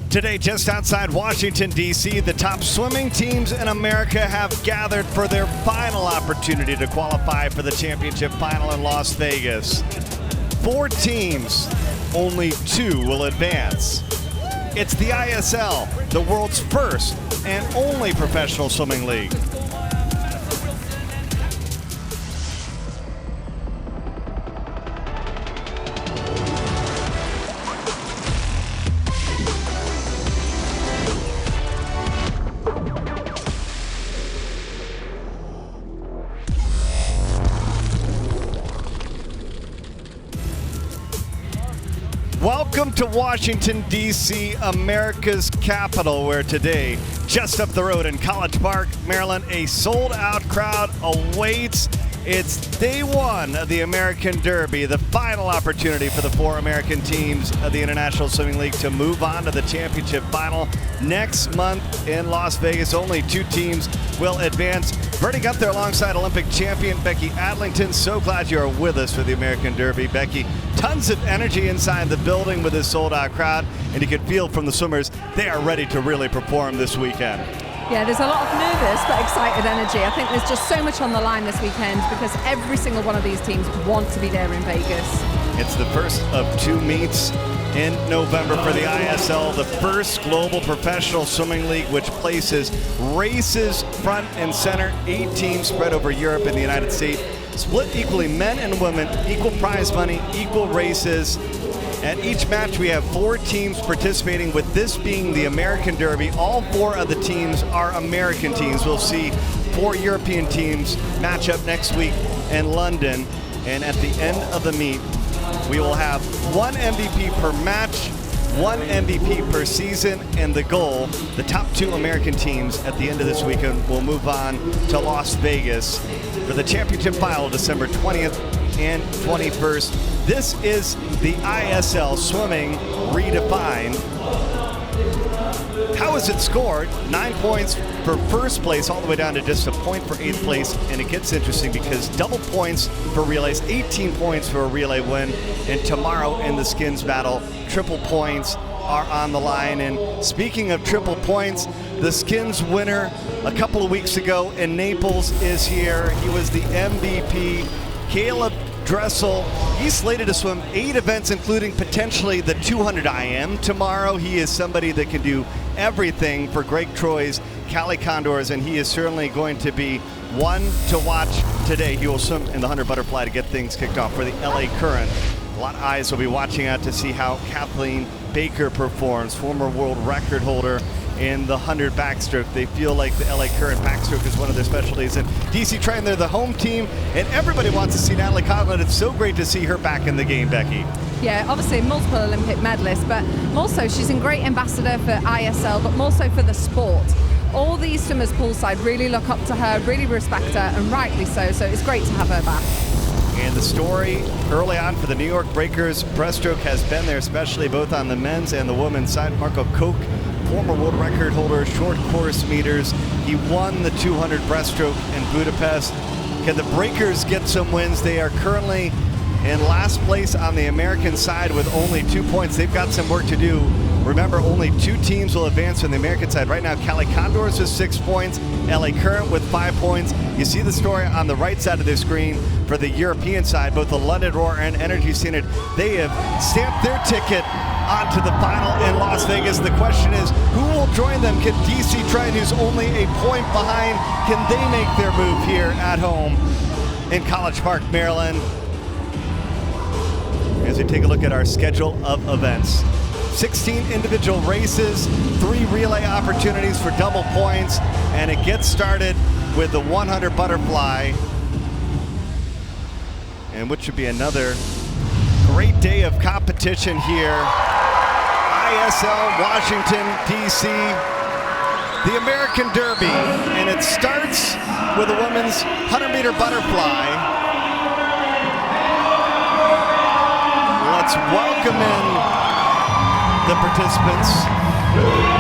Today, just outside Washington, D.C., the top swimming teams in America have gathered for their final opportunity to qualify for the championship final in Las Vegas. 4 teams, only 2 will advance. It's the ISL, the world's first and only professional swimming league. Welcome to Washington, D.C., America's capital, where today, just up the road in College Park, Maryland, a sold-out crowd awaits. It's day 1 of the American Derby, the final opportunity for the 4 American teams of the International Swimming League to move on to the championship final next month in Las Vegas. Only 2 teams will advance. Verdi got there alongside Olympic champion Becky Adlington. So glad you are with us for the American Derby. Becky, tons of energy inside the building with this sold-out crowd, and you can feel from the swimmers they are ready to really perform this weekend. Yeah, there's a lot of nervous but excited energy. I think there's just so much on the line this weekend because every single one of these teams want to be there in Vegas. It's the first of 2 meets in November for the ISL, the first global professional swimming league, which places races front and center. 8 teams spread over Europe and the United States, split equally, men and women, equal prize money, equal races. At each match, we have 4 teams participating, with this being the American Derby. All 4 of the teams are American teams. We'll see 4 European teams match up next week in London. And at the end of the meet, we will have 1 MVP per match, 1 MVP per season, and the goal, the top 2 American teams at the end of this weekend will move on to Las Vegas for the championship final December 20th and 21st. This is the ISL Swimming Redefined. How is it scored? 9 points for first place, all the way down to just a point for 8th place. And it gets interesting because double points for relays, 18 points for a relay win. And tomorrow in the skins battle, triple points are on the line. And speaking of triple points, the skins winner a couple of weeks ago in Naples is here. He was the MVP, Caleb Dressel. He's slated to swim 8 events, including potentially the 200 IM tomorrow. He is somebody that can do everything for Greg Troy's Cali Condors, and he is certainly going to be one to watch today. He will swim in the 100 butterfly to get things kicked off for the LA Current. A lot of eyes will be watching out to see how Kathleen Baker performs, former world record holder in the 100 backstroke. They feel like the LA Current backstroke is one of their specialties. And DC Triton, they're the home team, and everybody wants to see Natalie Conlon. It's so great to see her back in the game, Becky. Yeah, obviously multiple Olympic medalist, but also she's a great ambassador for ISL, but more so for the sport. All these swimmers poolside really look up to her, really respect her, and rightly so. So it's great to have her back. And the story early on for the New York Breakers breaststroke has been there, especially both on the men's and the women's side. Marco Koch, former world record holder, short course meters. He won the 200 breaststroke in Budapest. Can the Breakers get some wins? They are currently in last place on the American side with only 2 points. They've got some work to do. Remember, only 2 teams will advance from the American side. Right now, Cali Condors with 6 points, LA Current with 5 points. You see the story on the right side of the screen for the European side. Both the London Roar and Energy Standard, they have stamped their ticket onto the final in Las Vegas. The question is, who will join them? Can DC Triton, who's only a point behind, can they make their move here at home in College Park, Maryland? As we take a look at our schedule of events. 16 individual races, 3 relay opportunities for double points, and it gets started with the 100 butterfly, and which should be another great day of competition here. ISL Washington, D.C., the American Derby, and it starts with a women's 100-meter butterfly. Let's welcome in the participants.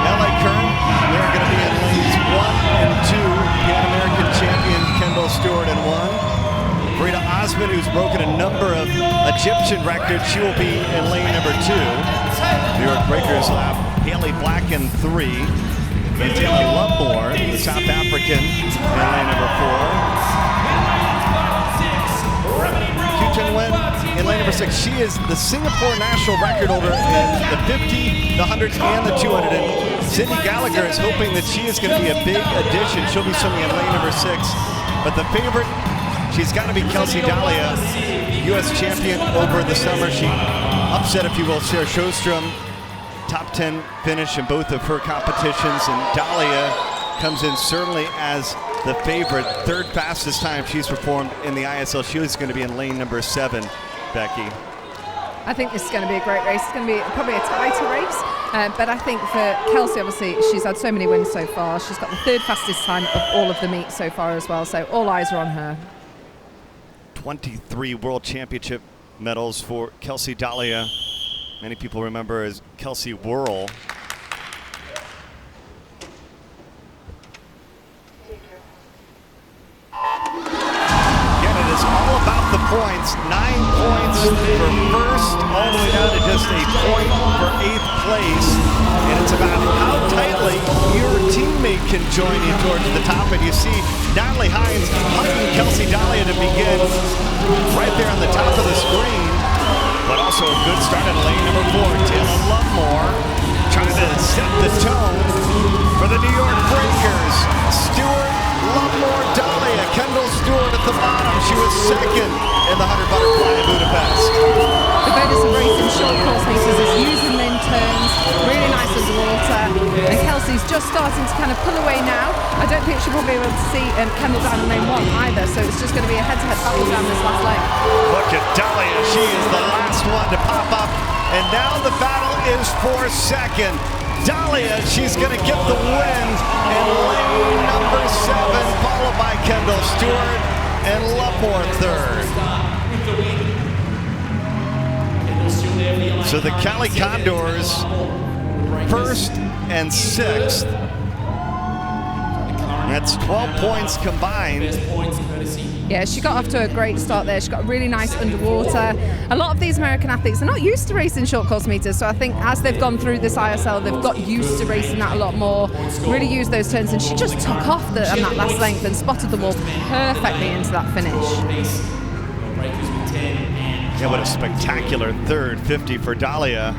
LA Current, they're going to be in lanes 1 and 2. Pan American champion Kendall Stewart in 1. Frida Osman, who's broken a number of Egyptian records, she will be in lane number 2. New York Breakers will have Haley Black in 3. Taylor Lovemore, the South African, in lane number 4. Q10 win in lane number 6. She is the Singapore national record holder in the 50, the 100, and the 200. And Sydney Gallagher is hoping that she is going to be a big addition. She'll be swimming in lane number 6. But the favorite, she's got to be Kelsey Dahlia, U.S. champion over the summer. She upset, if you will, Sarah Sjostrom. Top 10 finish in both of her competitions, and Dahlia comes in certainly as the favorite. Third fastest time she's performed in the ISL. She is going to be in lane number 7, Becky. I think this is going to be a great race. It's going to be probably a tighter race, but I think for Kelsey, obviously, she's had so many wins so far. She's got the third fastest time of all of the meets so far as well, so all eyes are on her. 23 World Championship medals for Kelsey Dahlia. Many people remember as Kelsey Whirl. Again, it is all about the points. 9 points for first, all the way down to just a point for 8th place. And it's about how tightly your teammate can join you towards the top. And you see Natalie Hines hugging Kelsey Dahlia to begin right there on the top of the screen. But also a good start in lane number 4. Taylor Lovemore trying to set the tone for the New York Breakers. Stewart, Lovemore, Dahlia. Kendall Stewart at the bottom. She was second in the 100 butterfly in Budapest. The bonus of racing short course meters is using them in turns, really nice underwater. And Kelsey's just starting to kind of pull away now. I don't think she'll probably be able to see Kendall down in lane 1 either, so it's just going to be a head-to-head battle down this last lane. Look at Dahlia. She is the last one to pop up, and now the battle is for second. Dahlia, she's going to get the win in lane number 7, followed by Kendall Stewart and Lovemore third. So the Cali Condors first and 6th. That's 12 points combined. Yeah, she got off to a great start there. She got really nice underwater. A lot of these American athletes are not used to racing short course meters, so I think as they've gone through this ISL, they've got used to racing that a lot more, really used those turns, and she just took off on that last length and spotted the wall perfectly into that finish. Yeah, what a spectacular third 50 for Dahlia.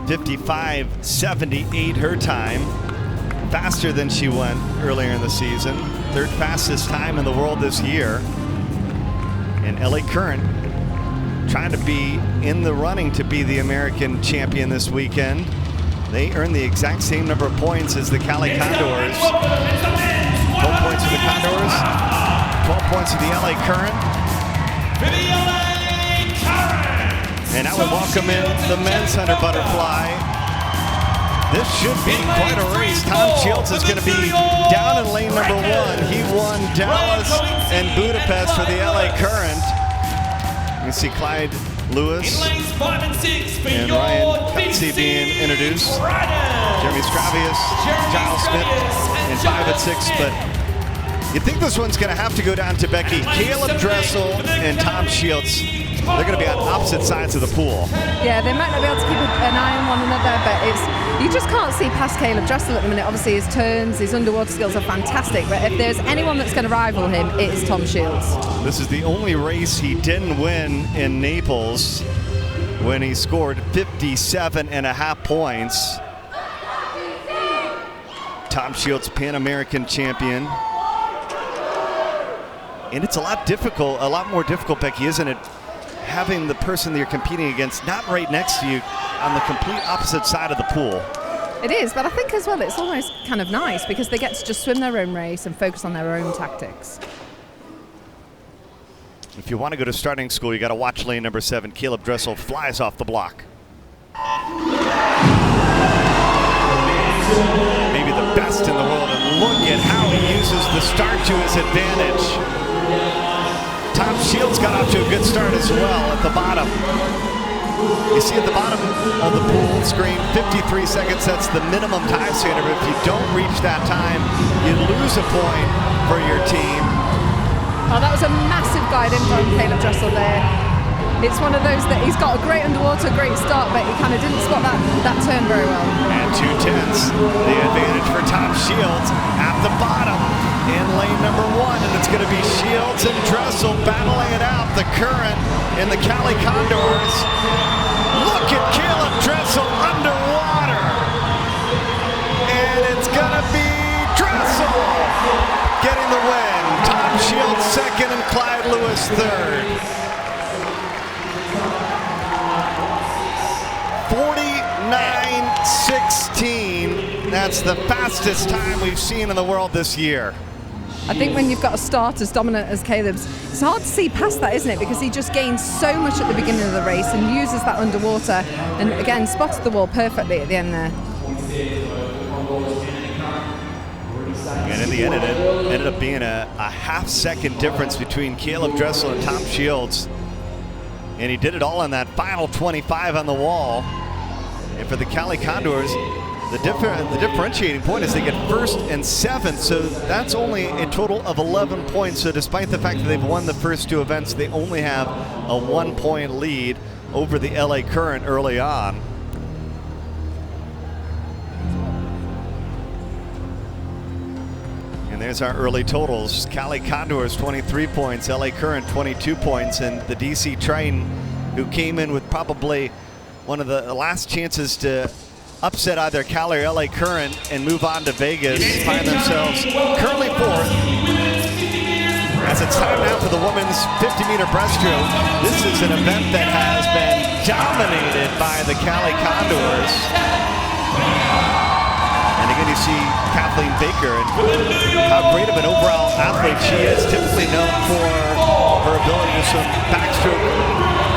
55.78 her time. Faster than she went earlier in the season. Third fastest time in the world this year. And LA Current trying to be in the running to be the American champion this weekend. They earned the exact same number of points as the Cali Condors. 12 points for the Condors, 12 points for the LA Current. And I would welcome in the men's 100 butterfly. This should be quite a race. Tom Shields is going to be down in lane number 1. He won Dallas and Budapest for the LA Current. You can see Clyde Lewis and Ryan Cutsey being introduced. Jeremy Stravius, Giles Smith in 5 and 6, but you think this one's going to have to go down to Becky. Caleb Dressel and Tom Shields, they're going to be on opposite sides of the pool. Yeah, they might not be able to keep an eye on one another, but you just can't see past Caleb Dressel at the minute. Obviously, his turns, his underwater skills are fantastic, but if there's anyone that's going to rival him, it is Tom Shields. This is the only race he didn't win in Naples when he scored 57.5 points. Tom Shields, Pan American champion. And it's a lot more difficult, Becky, isn't it? Having the person that you're competing against not right next to you on the complete opposite side of the pool. It is, but I think as well it's almost kind of nice because they get to just swim their own race and focus on their own tactics. If you want to go to starting school, you got to watch lane number 7. Caleb Dressel flies off the block. Maybe the best in the world, and look at how he uses the start to his advantage. Tom Shields got off to a good start as well at the bottom. You see at the bottom of the pool screen, 53 seconds, that's the minimum time standard. But if you don't reach that time, you lose a point for your team. Oh, that was a massive guide in from Caleb Dressel there. it's one of those that he's got a great underwater, great start, but he kind of didn't spot that turn very well. And 2/10, the advantage for Tom Shields at the bottom in lane number 1, and it's going to be Shields and Dressel battling it out. The current in the Cali Condors. Look at Caleb Dressel underwater, and it's going to be Dressel getting the win. Tom Shields second and Clyde Lewis third. 49:16. That's the fastest time we've seen in the world this year. I think when you've got a start as dominant as Caleb's, it's hard to see past that, isn't it? Because he just gains so much at the beginning of the race and uses that underwater, and again spotted the wall perfectly at the end there. And in the end, it ended up being a half-second difference between Caleb Dressel and Tom Shields. And he did it all on that final 25 on the wall. And for the Cali Condors, the differentiating point is they get first and seventh, so that's only a total of 11 points. So despite the fact that they've won the first 2 events, they only have a 1-point lead over the LA Current early on. And there's our early totals. Cali Condors 23 points, LA Current 22 points, and the DC Triton, who came in with probably one of the last chances to upset either Cali or LA Current and move on to Vegas, find themselves currently 4th. As it's time now for the women's 50-meter breaststroke. This is an event that has been dominated by the Cali Condors. And again, you see Kathleen Baker and how great of an overall athlete she is. Typically known for her ability to swim backstroke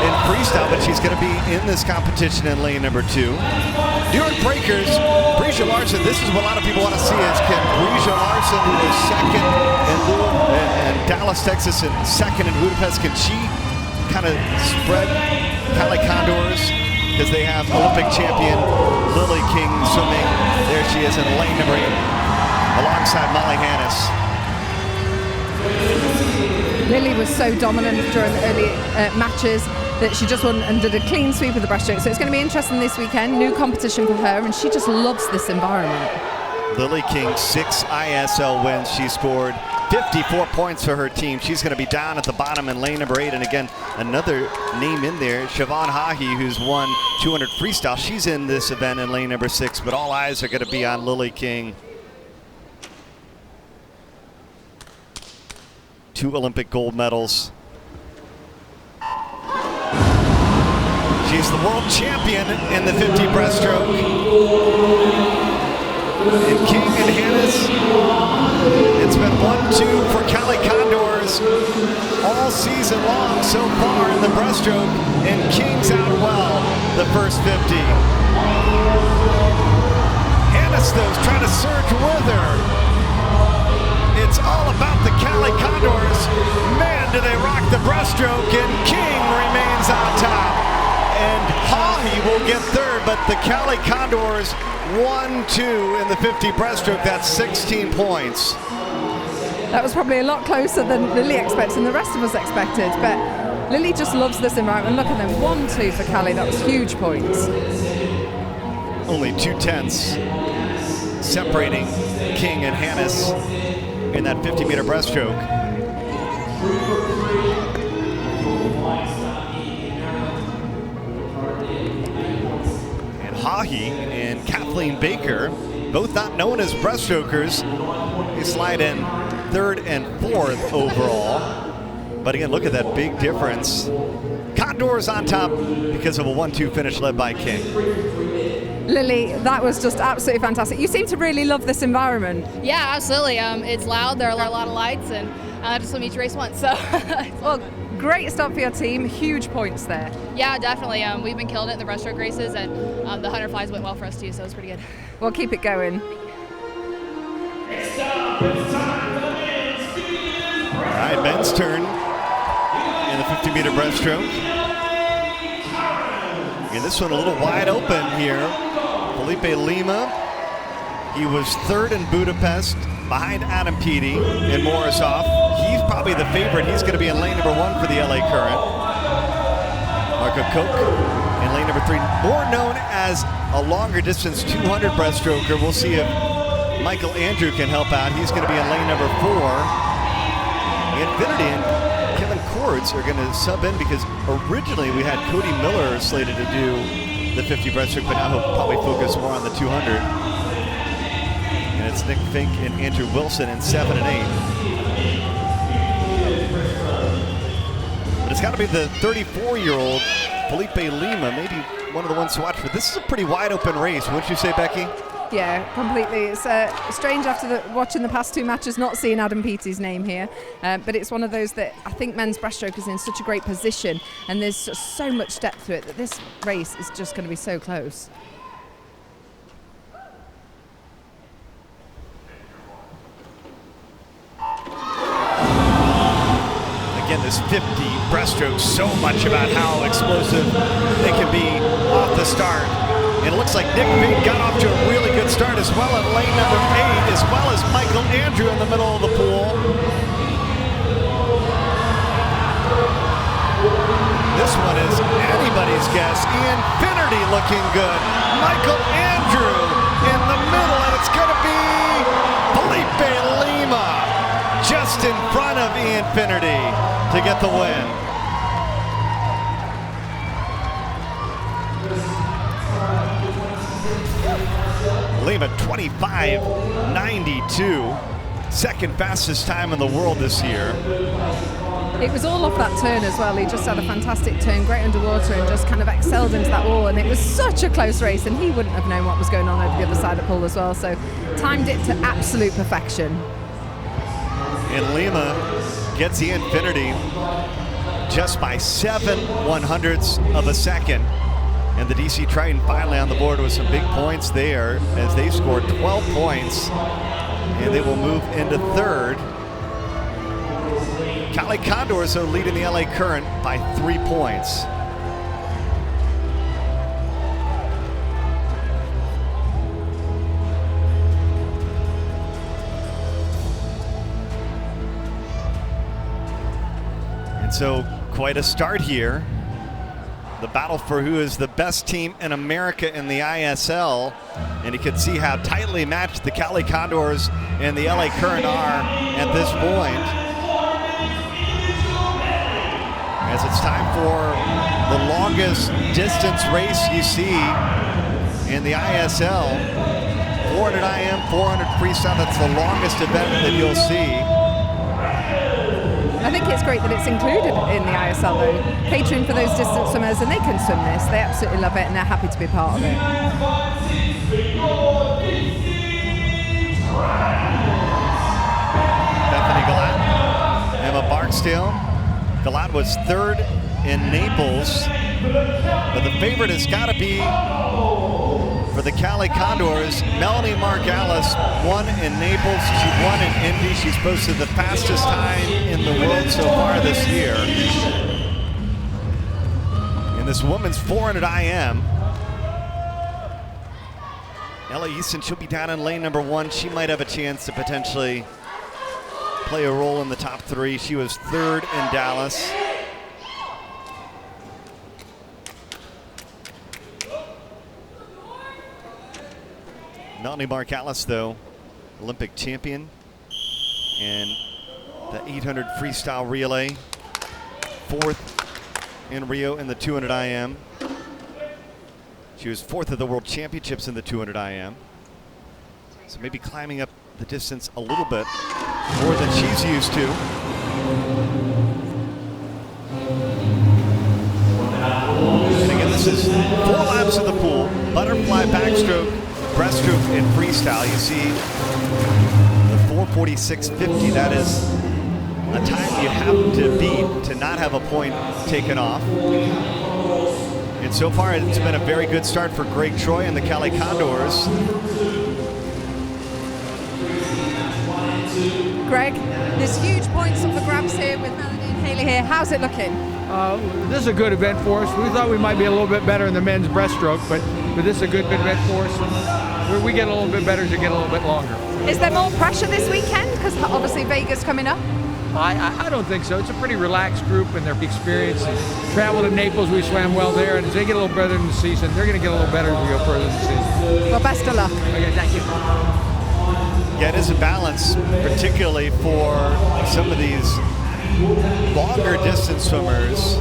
in freestyle, but she's going to be in this competition in lane number 2. New York Breakers, Breesia Larson. This is what a lot of people want to see is can Breesia Larson, who is second in Dallas, Texas, and second in Budapest, can she kind of spread Cali Condors? Because they have Olympic champion Lily King swimming. There she is in lane number 8 alongside Molly Hannes. Lily was so dominant during the early matches that she just won and did a clean sweep of the breaststroke. So it's going to be interesting this weekend. New competition for her, and she just loves this environment. Lily King, 6 ISL wins. She scored 54 points for her team. She's going to be down at the bottom in lane number 8. And again, another name in there, Siobhan Hahi, who's won 200 freestyle. She's in this event in lane number 6, but all eyes are going to be on Lily King. 2 Olympic gold medals. She's the world champion in the 50 breaststroke. And King and Hannes, it's been 1-2 for Cali Condors all season long so far in the breaststroke, and King's out well the first 50. Hannes, though, is trying to surge with her. It's all about the Cali Condors. Man, do they rock the breaststroke, and King remains on top. And Hahi will get third, but the Cali Condors 1-2 in the 50 breaststroke. That's 16 points. That was probably a lot closer than Lily expected and the rest of us expected, but Lily just loves this environment. Look at them, 1-2 for Cali. That was huge points. Only 2/10 separating King and Hannes in that 50-meter breaststroke. And Hahi and Kathleen Baker, both not known as breaststrokers, they slide in 3rd and 4th overall. But again, look at that big difference. Condors on top because of a 1-2 finish led by King. Lily, that was just absolutely fantastic. You seem to really love this environment. Yeah, absolutely. It's loud. There are a lot of lights, and I just swim each race once. So, well, great start for your team. Huge points there. Yeah, definitely. We've been killing it in the breaststroke races, and the 100 flies went well for us too. So it was pretty good. Well, keep it going. Next up, it's time for the men's 50 breaststroke. All right, men's turn in the 50-meter breaststroke. And this one a little wide open here. Felipe Lima, he was 3rd in Budapest behind Adam Peaty and Morrishoff. He's probably the favorite. He's going to be in lane number 1 for the LA Current. Marco Koch in lane number 3, more known as a longer distance 200 breaststroker. We'll see if Michael Andrew can help out. He's going to be in lane number 4. Infinity and Kevin Cords are going to sub in because originally we had Cody Miller slated to do the 50 breaststroke, but now he'll probably focus more on the 200. And it's Nick Fink and Andrew Wilson in 7 and 8. But it's got to be the 34-year-old Felipe Lima, maybe one of the ones to watch. But this is a pretty wide open race, wouldn't you say, Becky? Yeah, completely. It's strange after watching the past 2 matches not seeing Adam Peaty's name here, but it's one of those that I think men's breaststroke is in such a great position and there's just so much depth to it that this race is just going to be so close. Again, this 50 breaststroke, so much about how explosive they can be off the start. And it looks like Nick Fink got off to a really good start as well in lane number 8, as well as Michael Andrew in the middle of the pool. This one is anybody's guess. Infinity looking good. Michael Andrew in the middle, and it's going to be Felipe Lima just in front of Infinity to get the win. Lima 25.92, second fastest time in the world this year. It was all off that turn as well. He just had a fantastic turn, great underwater, and just kind of excelled into that wall. And it was such a close race, and he wouldn't have known what was going on over the other side of the pool as well. So timed it to absolute perfection. And Lima gets the Infinity just by 7/100ths of a second. And the DC Triton finally on the board with some big points there as they scored 12 points. And they will move into third. Cali Condors are leading the LA Current by 3 points. And so quite a start here. The battle for who is the best team in America in the ISL. And you can see how tightly matched the Cali Condors and the LA Current are at this point. As it's time for the longest distance race you see in the ISL. 400 IM, 400 freestyle, that's the longest event that you'll see. I think it's great that it's included in the ISL though, catering for those distance swimmers, and they can swim this. They absolutely love it and they're happy to be part of it. Bethany Galat, Emma Barksdale. Galat was third in Naples, but the favorite has got to be for the Cali Condors. Melanie Margalis won in Naples. She won in Indy. She's posted the fastest time in the world so far this year. In this women's 400 IM, Ella Easton, she'll be down in lane number 1. She might have a chance to potentially play a role in the top 3. She was third in Dallas. Melanie Margalis, though, Olympic champion, and the 800 freestyle relay, 4th in Rio in the 200 IM. She was 4th at the World Championships in the 200 IM. So maybe climbing up the distance a little bit more than she's used to. And again, this is 4 laps of the pool, butterfly, backstroke, breaststroke, and freestyle. You see the 4:46.50. That is a time you have to beat to not have a point taken off. And so far, it's been a very good start for Greg Troy and the Cali Condors. Greg, there's huge points up for grabs here with Melanie and Haley here. How's it looking? This is a good event for us. We thought we might be a little bit better in the men's breaststroke, but this is a good event for us. And we get a little bit better as we get a little bit longer. Is there more pressure this weekend? Because obviously Vegas coming up. I don't think so. It's a pretty relaxed group and they're experienced. And traveled to Naples, we swam well there, and as they get a little better in the season, they're going to get a little better as we go further in the season. Well, best of luck. Okay, thank you. Yeah, it is a balance, particularly for some of these longer distance swimmers,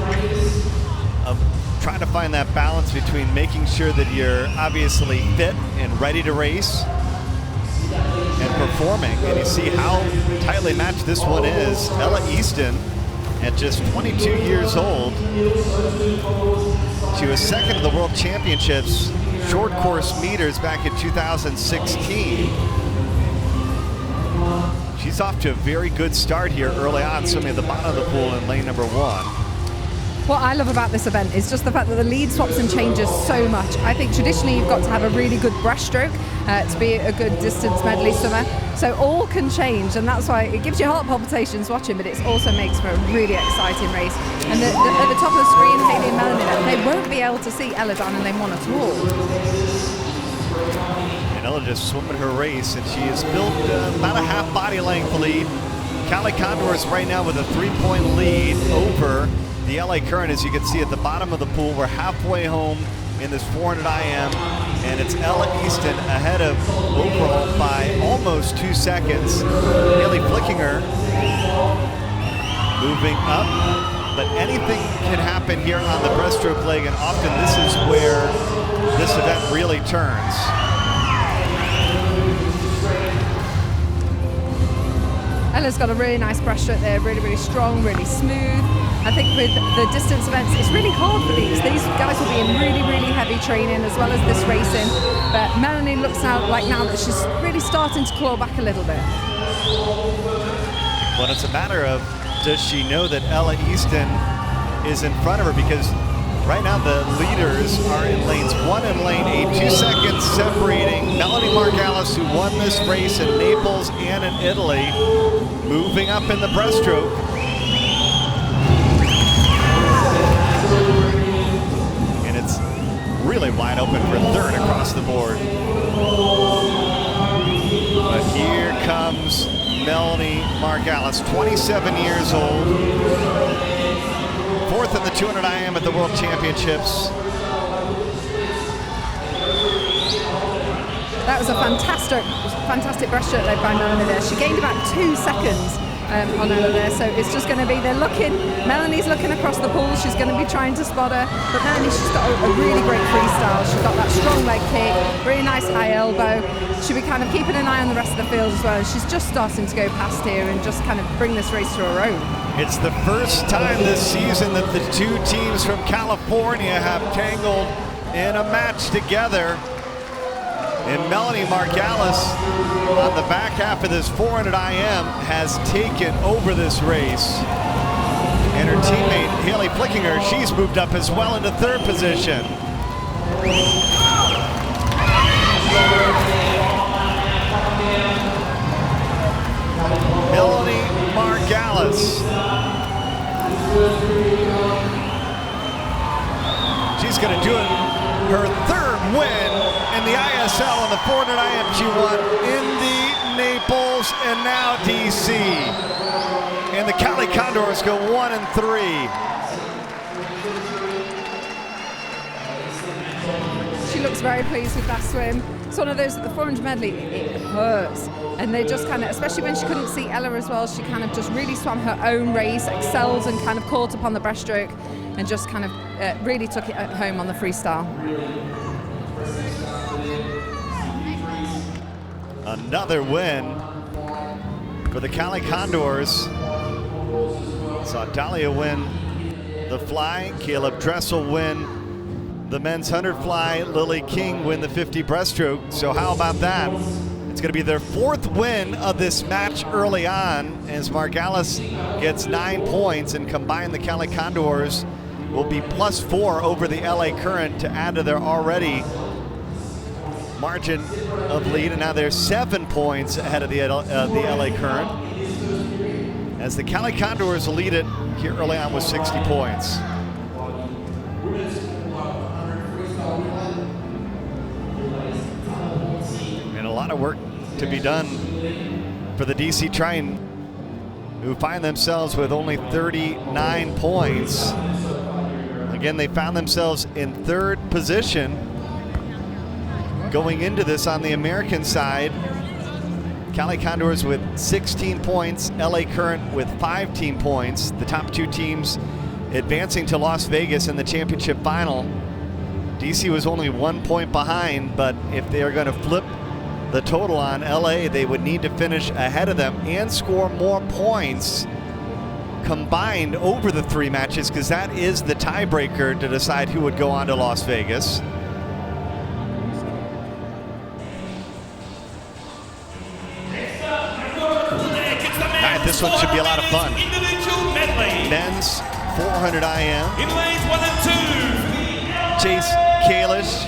of trying to find that balance between making sure that you're obviously fit and ready to race and performing. And you see how tightly matched this one is. Ella Easton, at just 22 years old, she was second in the World Championships short course meters back in 2016. She's off to a very good start here early on, swimming at the bottom of the pool in lane number 1. What I love about this event is just the fact that the lead swaps and changes so much. I think traditionally you've got to have a really good breaststroke to be a good distance medley swimmer. So all can change, and that's why it gives you heart palpitations watching, but it also makes for a really exciting race. And at the top of the screen, Hayley and Melanie, they won't be able to see Ella down in lane 1 at all. And Ella just swimming her race, and she has built about a half body length lead. Cali Condors right now with a 3-point lead over the LA Current. As you can see at the bottom of the pool, we're halfway home in this 400 IM, and it's Ella Easton ahead of Overall by almost 2 seconds. Haley Flickinger moving up, but anything can happen here on the breaststroke leg, and often this is where this event really turns. Ella's got a really nice breaststroke there, really, really strong, really smooth. I think with the distance events, it's really hard for these. These guys will be in really, really heavy training as well as this racing. But Melanie looks now that she's really starting to claw back a little bit. Well, it's a matter of, does she know that Ella Easton is in front of her? Because right now the leaders are in lanes 1 and lane 8, 2 seconds separating Melanie Margalis, who won this race in Naples and in Italy, moving up in the breaststroke. And it's really wide open for third across the board. But here comes Melanie Margalis, 27 years old. 4th in the 200 IM at the World Championships. That was a fantastic breaststroke led by Melanie there. She gained about 2 seconds on Ella there, so it's just going to be, Melanie's looking across the pool, she's going to be trying to spot her, but Melanie, she's got a really great freestyle. She's got that strong leg kick, really nice high elbow. She'll be kind of keeping an eye on the rest of the field as well, and she's just starting to go past here and just kind of bring this race to her own. It's the first time this season that the two teams from California have tangled in a match together. And Melanie Margalis, on the back half of this 400 IM, has taken over this race. And her teammate, Haley Flickinger, she's moved up as well into 3rd position. Melanie Margalis. She's going to do it, her 3rd win in the ISL on the 400 IM. She won Indy, Naples, and now DC. And the Cali Condors go 1 and 3. She looks very pleased with that swim. It's one of those at the 400 medley, it hurts. And they just kind of, especially when she couldn't see Ella as well, she kind of just really swam her own race, excelled and kind of caught up on the breaststroke, and just kind of really took it home on the freestyle. Another win for the Cali Condors. Saw Dahlia win the fly, Caleb Dressel win the men's 100 fly, Lily King win the 50 breaststroke. So how about that? It's going to be their 4th win of this match early on, as Margalis gets 9 points, and combined the Cali Condors will be +4 over the LA Current to add to their already margin of lead, and now they're 7 points ahead of the LA Current, as the Cali Condors lead it here early on with 60 points. And a lot of work to be done for the DC Triton who find themselves with only 39 points. Again, they found themselves in third position going into this on the American side. Cali Condors with 16 points, LA Current with 15 points. The top two teams advancing to Las Vegas in the championship final. DC was only 1 point behind, but if they are going to flip the total on LA, they would need to finish ahead of them and score more points combined over the 3 matches, because that is the tiebreaker to decide who would go on to Las Vegas. This one should be a lot of fun. Men's 400 IM. In lanes 1 and 2. Chase Kalish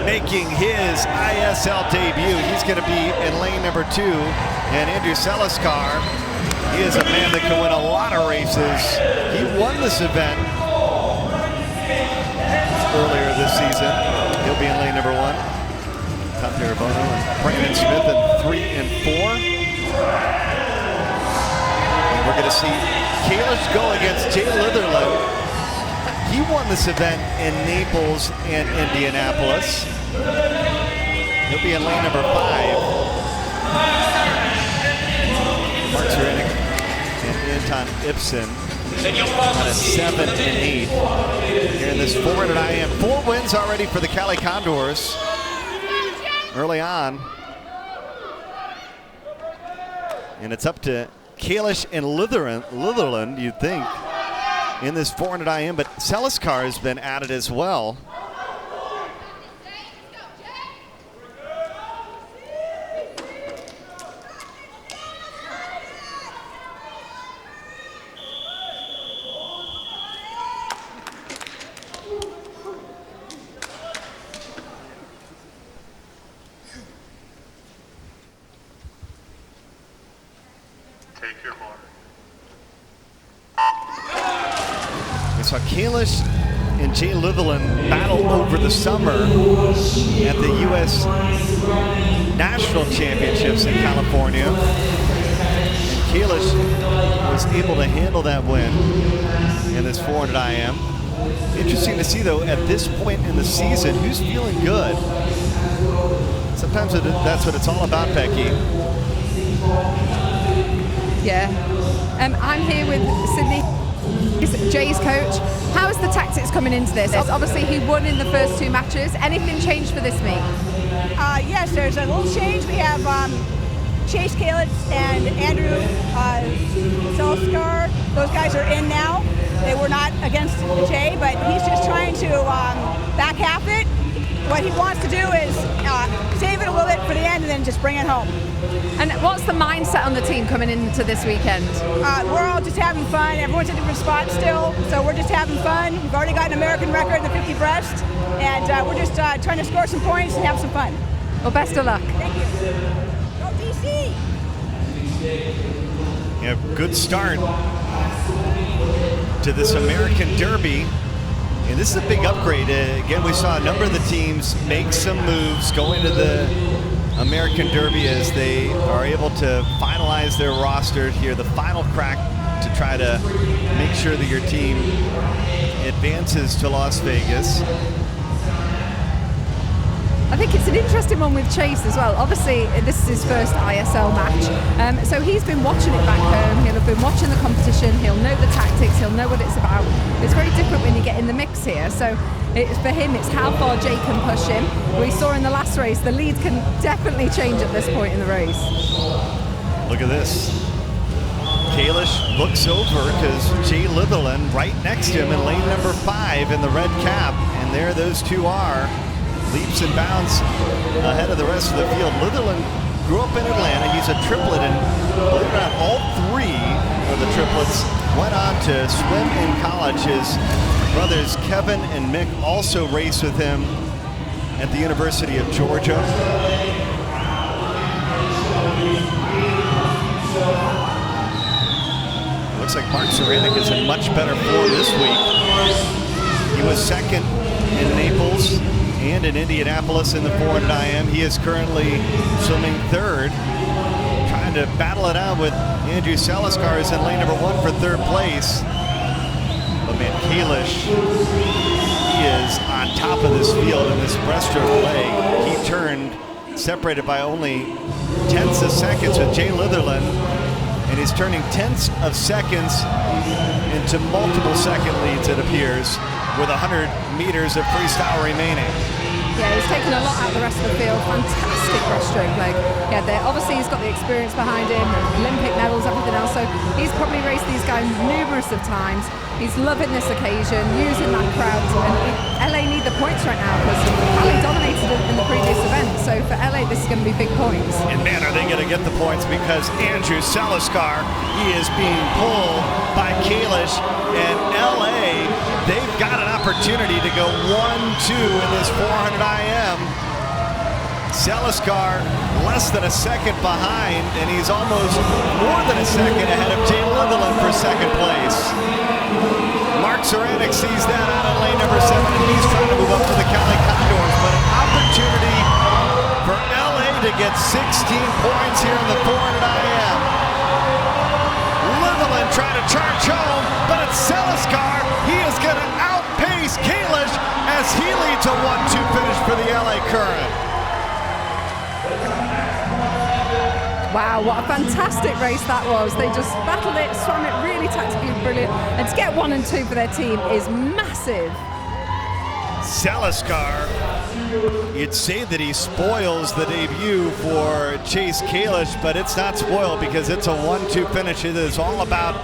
making his ISL debut. He's going to be in lane number 2. And Andrew Seliskar, he is a man that can win a lot of races. He won this event earlier this season. He'll be in lane number 1. Tom Tarabono and Brandon Smith in 3 and 4. We're going to see Kalish go against Jay Litherland. He won this event in Naples and Indianapolis. He'll be in lane number 5. Mark Zerenick and Anton Ibsen on a 7 and 8. Here in this 400 IM. 4 wins already for the Cali Condors early on. And it's up to Kalish and Litherland, you'd think, in this 400 IM, but Seliskar has been added as well. We saw Kalish and Jay Litherland battle over the summer at the U.S. National Championships in California. And Kalish was able to handle that win in this 400 IM. Interesting to see, though, at this point in the season, who's feeling good. Sometimes that's what it's all about, Becky. Yeah. I'm here with Sydney, Jay's coach. How is the tactics coming into this? Obviously, he won in the first 2 matches. Anything changed for this meet? Yes, there's a little change. We have Chase Kalish and Andrew Seliskar. Those guys are in now. They were not against Jay, but he's just trying to back half it. What he wants to do is save it a little bit for the end and then just bring it home. And what's the mindset on the team coming into this weekend? We're all just having fun. Everyone's in different spots still, so we're just having fun. We've already got an American record in the 50 breast, and we're just trying to score some points and have some fun. Well, best of luck. Thank you. Go DC! Yeah, good start to this American Derby. And this is a big upgrade. Again, we saw a number of the teams make some moves going to the American Derby as they are able to finalize their roster here, the final crack to try to make sure that your team advances to Las Vegas. I think it's an interesting one with Chase as well. Obviously, this is his first ISL match. So he's been watching it back home. He'll have been watching the competition. He'll know the tactics. He'll know what it's about. It's very different when you get in the mix here. So for him, it's how far Jay can push him. We saw in the last race, the lead can definitely change at this point in the race. Look at this. Kalish looks over because Jay Litherland right next to him in lane number 5 in the red cap. And there those two are. Leaps and bounds ahead of the rest of the field. Litherland grew up in Atlanta. He's a triplet, and believe it or not, all 3 of the triplets went on to swim in college. His brothers Kevin and Mick also raced with him at the University of Georgia. Looks like Mark Zerenick is in much better form this week. He was second in Naples and in Indianapolis in the 400 IM. He is currently swimming 3rd, trying trying to battle it out with Andrew Saliskar is in lane number 1 for 3rd place. But man, Kalish, he is on top of this field in this breaststroke leg. He turned separated by only tenths of seconds with Jay Litherland, and he's turning tenths of seconds into multiple second leads, it appears, with 100 meters of freestyle remaining. Yeah, he's taken a lot out of the rest of the field. Fantastic breaststroke leg. Yeah, obviously he's got the experience behind him, Olympic medals, everything else. So he's probably raced these guys numerous of times. He's loving this occasion, using that crowd. And LA need the points right now because LA dominated in the previous event. So for LA, this is going to be big points. And man, are they going to get the points because Andrew Saliskar, he is being pulled by Kalish, and LA, they've got an opportunity to go 1-2 in this 400 IM. Saliskar less than a second behind, and he's almost more than a second ahead of Jay Litherland for second place. Mark Ceranic sees that out of lane number 7, and he's trying to move up to the Cali Condors, but an opportunity for LA to get 16 points here in the 400 IM. Litherland trying to charge home, but it's Saliskar. He is going to outpace Kalish as he leads a 1-2 finish for the LA Current. Wow, what a fantastic race that was. They just battled it, swam it really tactically brilliant. And to get 1 and 2 for their team is massive. Saliskar, you'd say that he spoils the debut for Chase Kalish, but it's not spoiled because it's a 1-2 finish. It is all about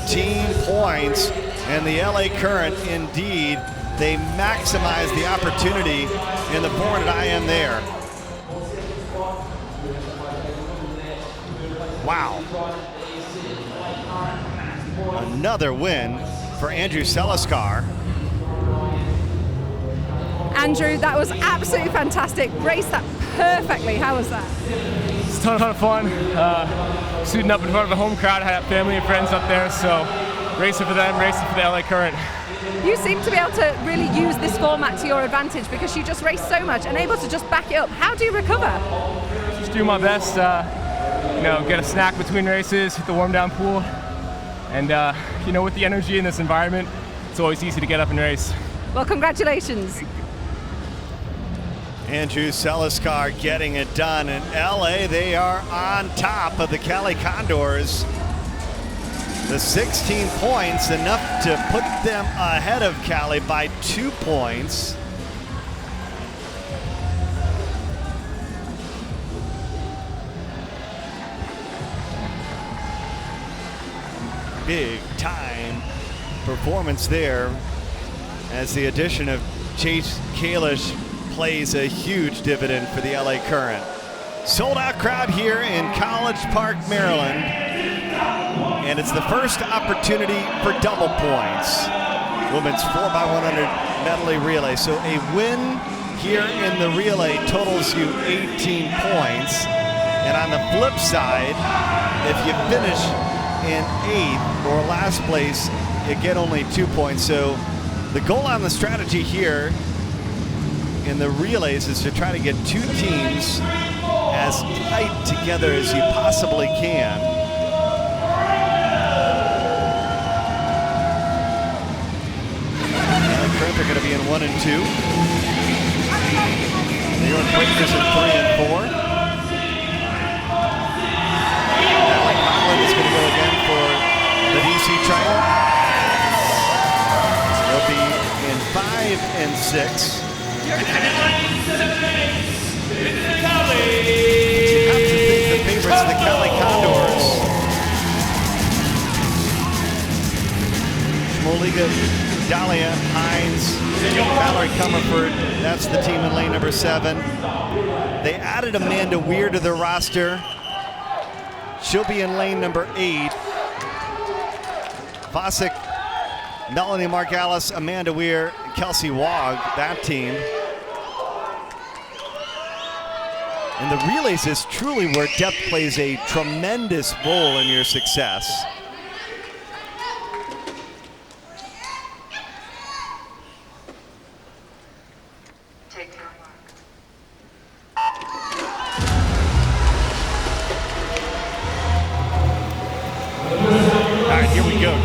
team points, and the LA Current, indeed, they maximize the opportunity in the 400 IM there. Wow. Another win for Andrew Saliskar. Andrew, that was absolutely fantastic. Raced that perfectly. How was that? It's a ton of fun. Suiting up in front of a home crowd. I had family and friends up there, so racing for them, racing for the LA Current. You seem to be able to really use this format to your advantage because you just race so much and able to just back it up. How do you recover? Just do my best. Get a snack between races, hit the warm down pool, and with the energy in this environment, it's always easy to get up and race. Well, congratulations. Andrew Saliskar getting it done, and LA, they are on top of the Cali Condors. The 16 points, enough to put them ahead of Cali by 2 points. Big time performance there as the addition of Chase Kalish plays a huge dividend for the LA Current. Sold out crowd here in College Park, Maryland, and it's the first opportunity for double points. Women's 4x100 medley relay. So a win here in the relay totals you 18 points. And on the flip side, if you finish in 8th or last place, you get only 2 points. So the goal on the strategy here in the relays is to try to get 2 teams as tight together as you possibly can. The Current are going to be in 1 and 2. New York Breakers in 3 and 4. Is going to go again for the DC Trial. They'll be in 5 and 6. You have to think the favorites, the Cali Condors. Shmoliga, Dahlia, Hines, Valerie Comerford, that's the team in lane number 7. They added Amanda Weir to their roster. She'll be in lane number 8. Vosick, Melanie Margalis, Amanda Weir, Kelsey Wog, that team. And the relays is truly where depth plays a tremendous role in your success.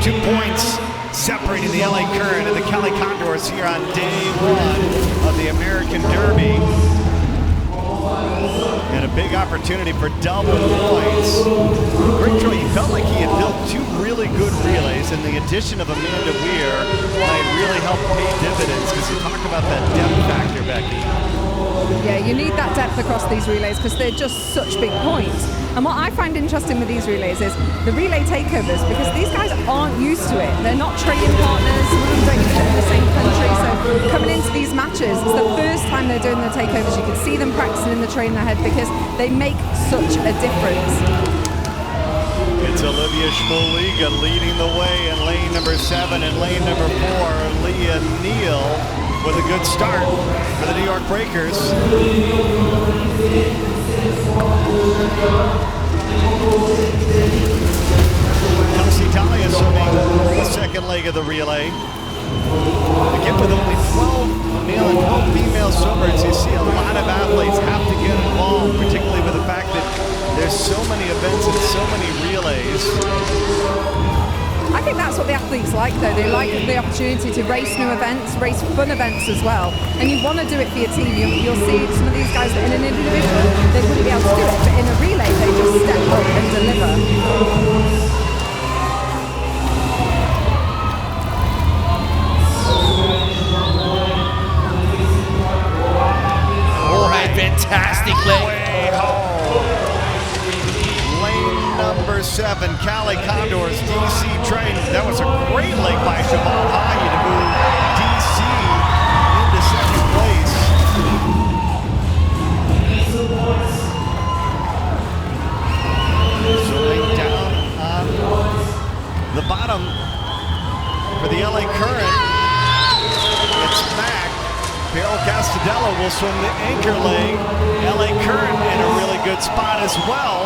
2 points separating the LA Current and the Cali Condors here on day 1 of the American Derby. And a big opportunity for double points. Greg Troy, he felt like he had built 2 really good relays, and the addition of Amanda Weir might really help pay dividends, because you talked about that depth factor, Becky. Yeah, you need that depth across these relays because they're just such big points. And what I find interesting with these relays is the relay takeovers, because these guys aren't used to it. They're not training partners, some of them don't even live in the same country. So coming into these matches, it's the first time they're doing the takeovers. You can see them practicing in the train ahead because they make such a difference. It's Olivia Schmoliga leading the way in lane number 7 and lane number 4. Leah Neal with a good start for the New York Breakers. Kelsey Talia swimming the second leg of the relay. Again, with only 12 male and 12 female swimmers, you see a lot of athletes have to get involved, particularly with the fact that there's so many events and so many relays. I think that's what the athletes like, though. They like the opportunity to race new events, race fun events as well. And you want to do it for your team. You'll see some of these guys that in an individual, they wouldn't be able to do it, but in a relay, they just step up and deliver. All right, fantastic leg. Number 7, Cali Condors, DC train. That was a great leg by Siobhan Haye to move DC into second place. So link down on the bottom for the LA Current. It's Mac. Carol Castadello will swim the anchor leg. LA Current in a really good spot as well.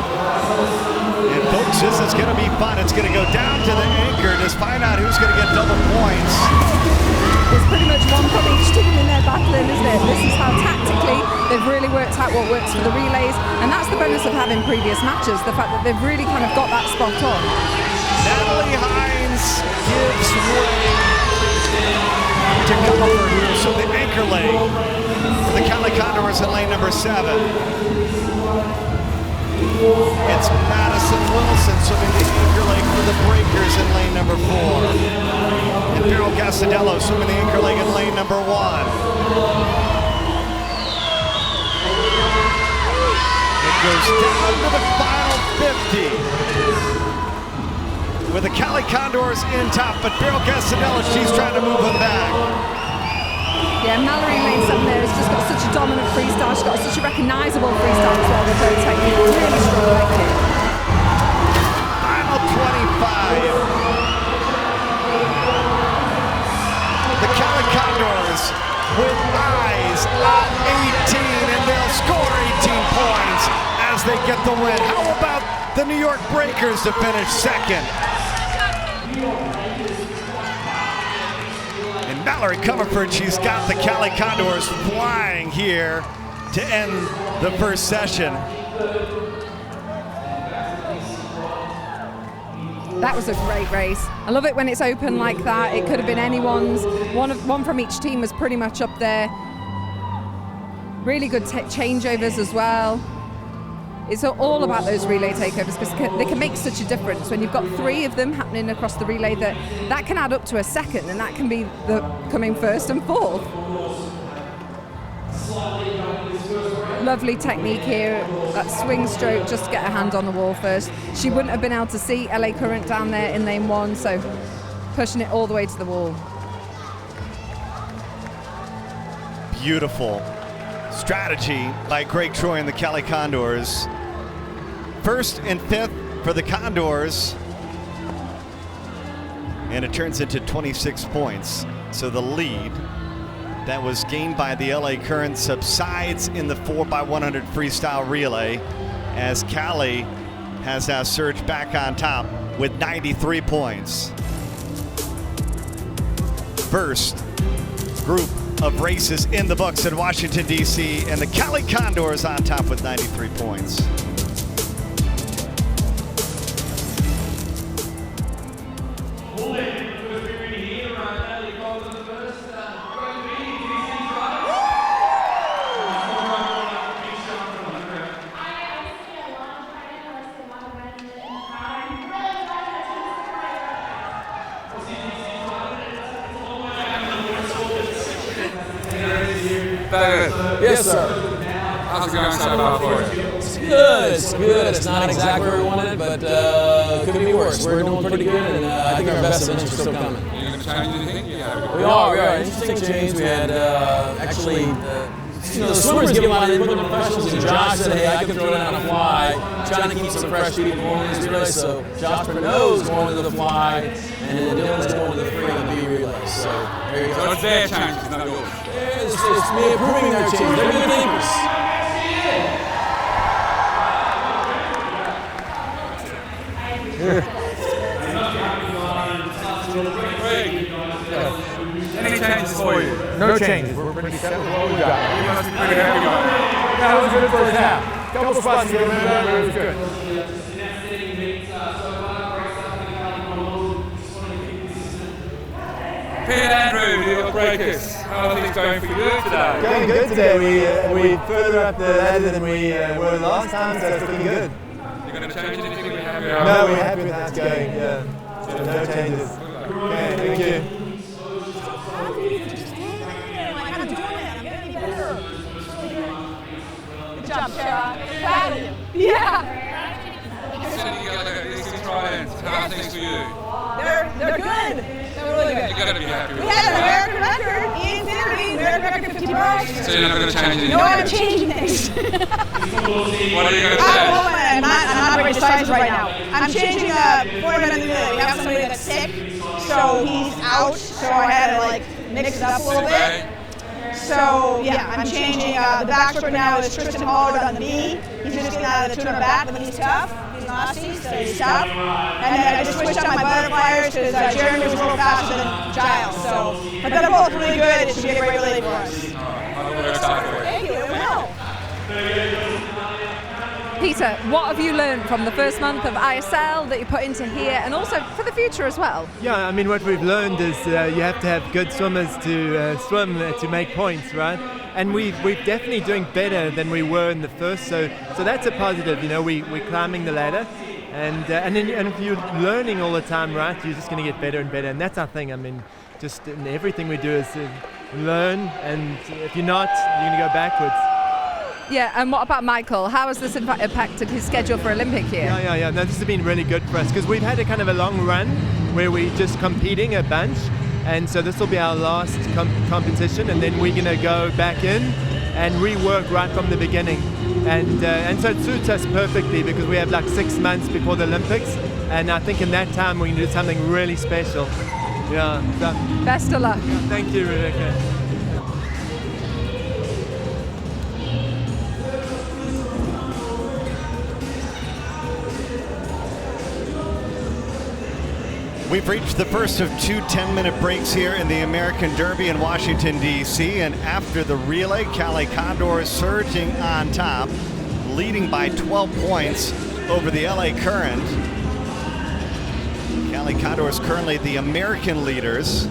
And folks, this is going to be fun. It's going to go down to the anchor to find out who's going to get double points. There's pretty much one from each team in their battling, isn't it? This is how tactically they've really worked out what works for the relays. And that's the bonus of having previous matches, the fact that they've really kind of got that spot on. Natalie Hines gives way to Comer, so the anchor leg for the Cali Condors in lane number 7. It's Madison Wilson swimming the anchor leg for the Breakers in lane number 4. And Carol Castadello swimming the anchor leg in lane number 1. It goes down to the final 50. With the Cali Condors in top, but Carol Castadello, she's trying to move them back. Yeah, Mallory Lane 7 there has just got such a dominant freestyle. She's got such a recognisable freestyle as well with her technique. Really strong leg kick. Final 25. The Cali Condors with eyes on 18, and they'll score 18 points as they get the win. How about the New York Breakers to finish second? Mallory Comerford, she's got the Cali Condors flying here to end the first session. That was a great race. I love it when it's open like that. It could have been anyone's. One from each team was pretty much up there. Really good changeovers as well. It's all about those relay takeovers because they can make such a difference. When you've got 3 of them happening across the relay, that can add up to a second, and that can be the coming first and fourth. Lovely technique here, that swing stroke, just to get her hand on the wall first. She wouldn't have been able to see LA Current down there in lane 1, so pushing it all the way to the wall. Beautiful strategy by Greg Troy and the Cali Condors. First and 5th for the Condors. And it turns into 26 points. So the lead that was gained by the LA Current subsides in the 4x100 freestyle relay as Cali has now surged back on top with 93 points. First group of races in the books in Washington, D.C., and the Cali Condors on top with 93 points. Yes, sir. How's it going so far for you? It's good. It's good. It's not exactly where we wanted, but could be worse. We're doing pretty good, and I think our best events are still coming. Are you going to change anything? Yeah. We are. Interesting change. We had actually, the swimmers give a lot of input to the professionals, and Josh said, hey, I can throw it on a fly, trying to keep some fresh people going to this relay. So Josh Pernod's going to the fly, and Dylan's going to the free and the B relay. So there you go. So it's their change, it's not yours. It's me improving their change. They're good thinkers. Any changes for you? No changes. We're pretty set with what we got. You must be pretty happy about it. Yeah, it was a good first half. Couple spots to get in there, but it was good. Pete Andrew, your breakers. How are things going for you today? Going good today. We further up the ladder than we were last time, so it's looking good. You're going to change anything? No, we're happy with how it's going. Yeah. So no changes. Okay, thank you. Good job, Sarah. Proud of you. Yeah. These try-ins, how are things for you? They're good. They're really good. You've got to be happy with We had an American record in theory, American record 50 bars. So you're not going to change anything? No, I'm changing things. What are you going to I'm change? not ready to decide right now. I'm changing format in the middle. We have somebody that's sick, so he's out, so I had to mix it up a little bit. So yeah, I'm changing the backstroke now is Tristan Hollard on the B. He's just getting out of the tuna back, but he's tough. He's nasty, so he's tough. And then I just switched out my butterflyers because Jeremy was a little faster than Giles. So, but they're both really good. It should be a great relay for us. We're excited for you. Thank you. It will. Peter, what have you learned from the first month of ISL that you put into here, and also for the future as well? Yeah, I mean, what we've learned is you have to have good swimmers to swim to make points, right? And we're definitely doing better than we were in the first, so that's a positive. You know, we're climbing the ladder, and if you're learning all the time, right, you're just going to get better and better, and that's our thing. I mean, just in everything we do is learn, and if you're not, you're going to go backwards. Yeah, and what about Michael? How has this impacted his schedule for Olympic here? Yeah. No, this has been really good for us because we've had a kind of a long run where we're just competing a bunch, and so this will be our last competition, and then we're going to go back in and rework right from the beginning. And so it suits us perfectly because we have 6 months before the Olympics, and I think in that time we can do something really special. Yeah. So, best of luck. Thank you, Rebecca. We've reached the first of 2 10-minute breaks here in the American Derby in Washington, D.C. And after the relay, Cali Condors surging on top, leading by 12 points over the LA Current. Cali Condors currently the American leaders.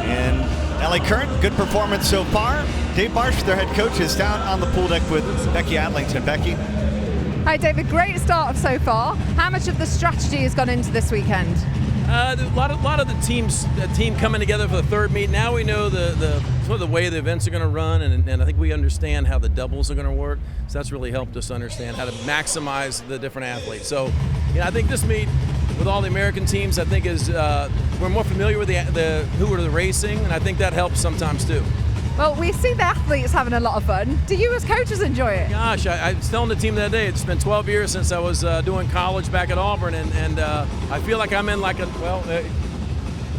And LA Current, good performance so far. Dave Marsh, their head coach, is down on the pool deck with Becky Adlington. Becky. Hi David, great start so far. How much of the strategy has gone into this weekend? A lot of the team coming together for the third meet. Now we know the sort of the way the events are going to run, and I think we understand how the doubles are going to work. So that's really helped us understand how to maximize the different athletes. So, I think this meet with all the American teams, I think is we're more familiar with the who are the racing, and I think that helps sometimes too. Well, we see the athletes having a lot of fun. Do you as coaches enjoy it? Gosh, I was telling the team the other day, it's been 12 years since I was doing college back at Auburn, and I feel like I'm in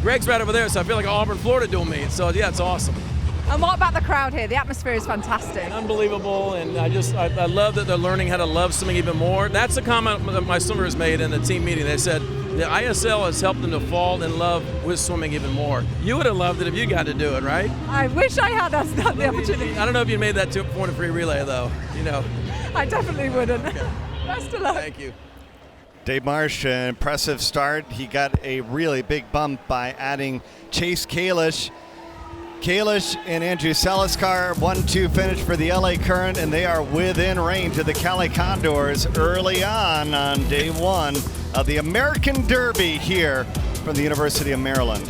Greg's right over there, so I feel like Auburn, Florida doing me. So yeah, it's awesome. And what about the crowd here? The atmosphere is fantastic. Unbelievable, and I love that they're learning how to love swimming even more. That's a comment that my swimmers made in the team meeting. They said, the ISL has helped them to fall in love with swimming even more. You would have loved it if you got to do it, right? I wish I had the opportunity. I don't know if you made that 2-point free relay, though. I definitely wouldn't. Okay. Best of luck. Thank you. Dave Marsh, an impressive start. He got a really big bump by adding Chase Kalish. Kalish and Andrew Seliskar, 1-2 finish for the LA Current, and they are within range of the Cali Condors early on day one of the American Derby here from the University of Maryland.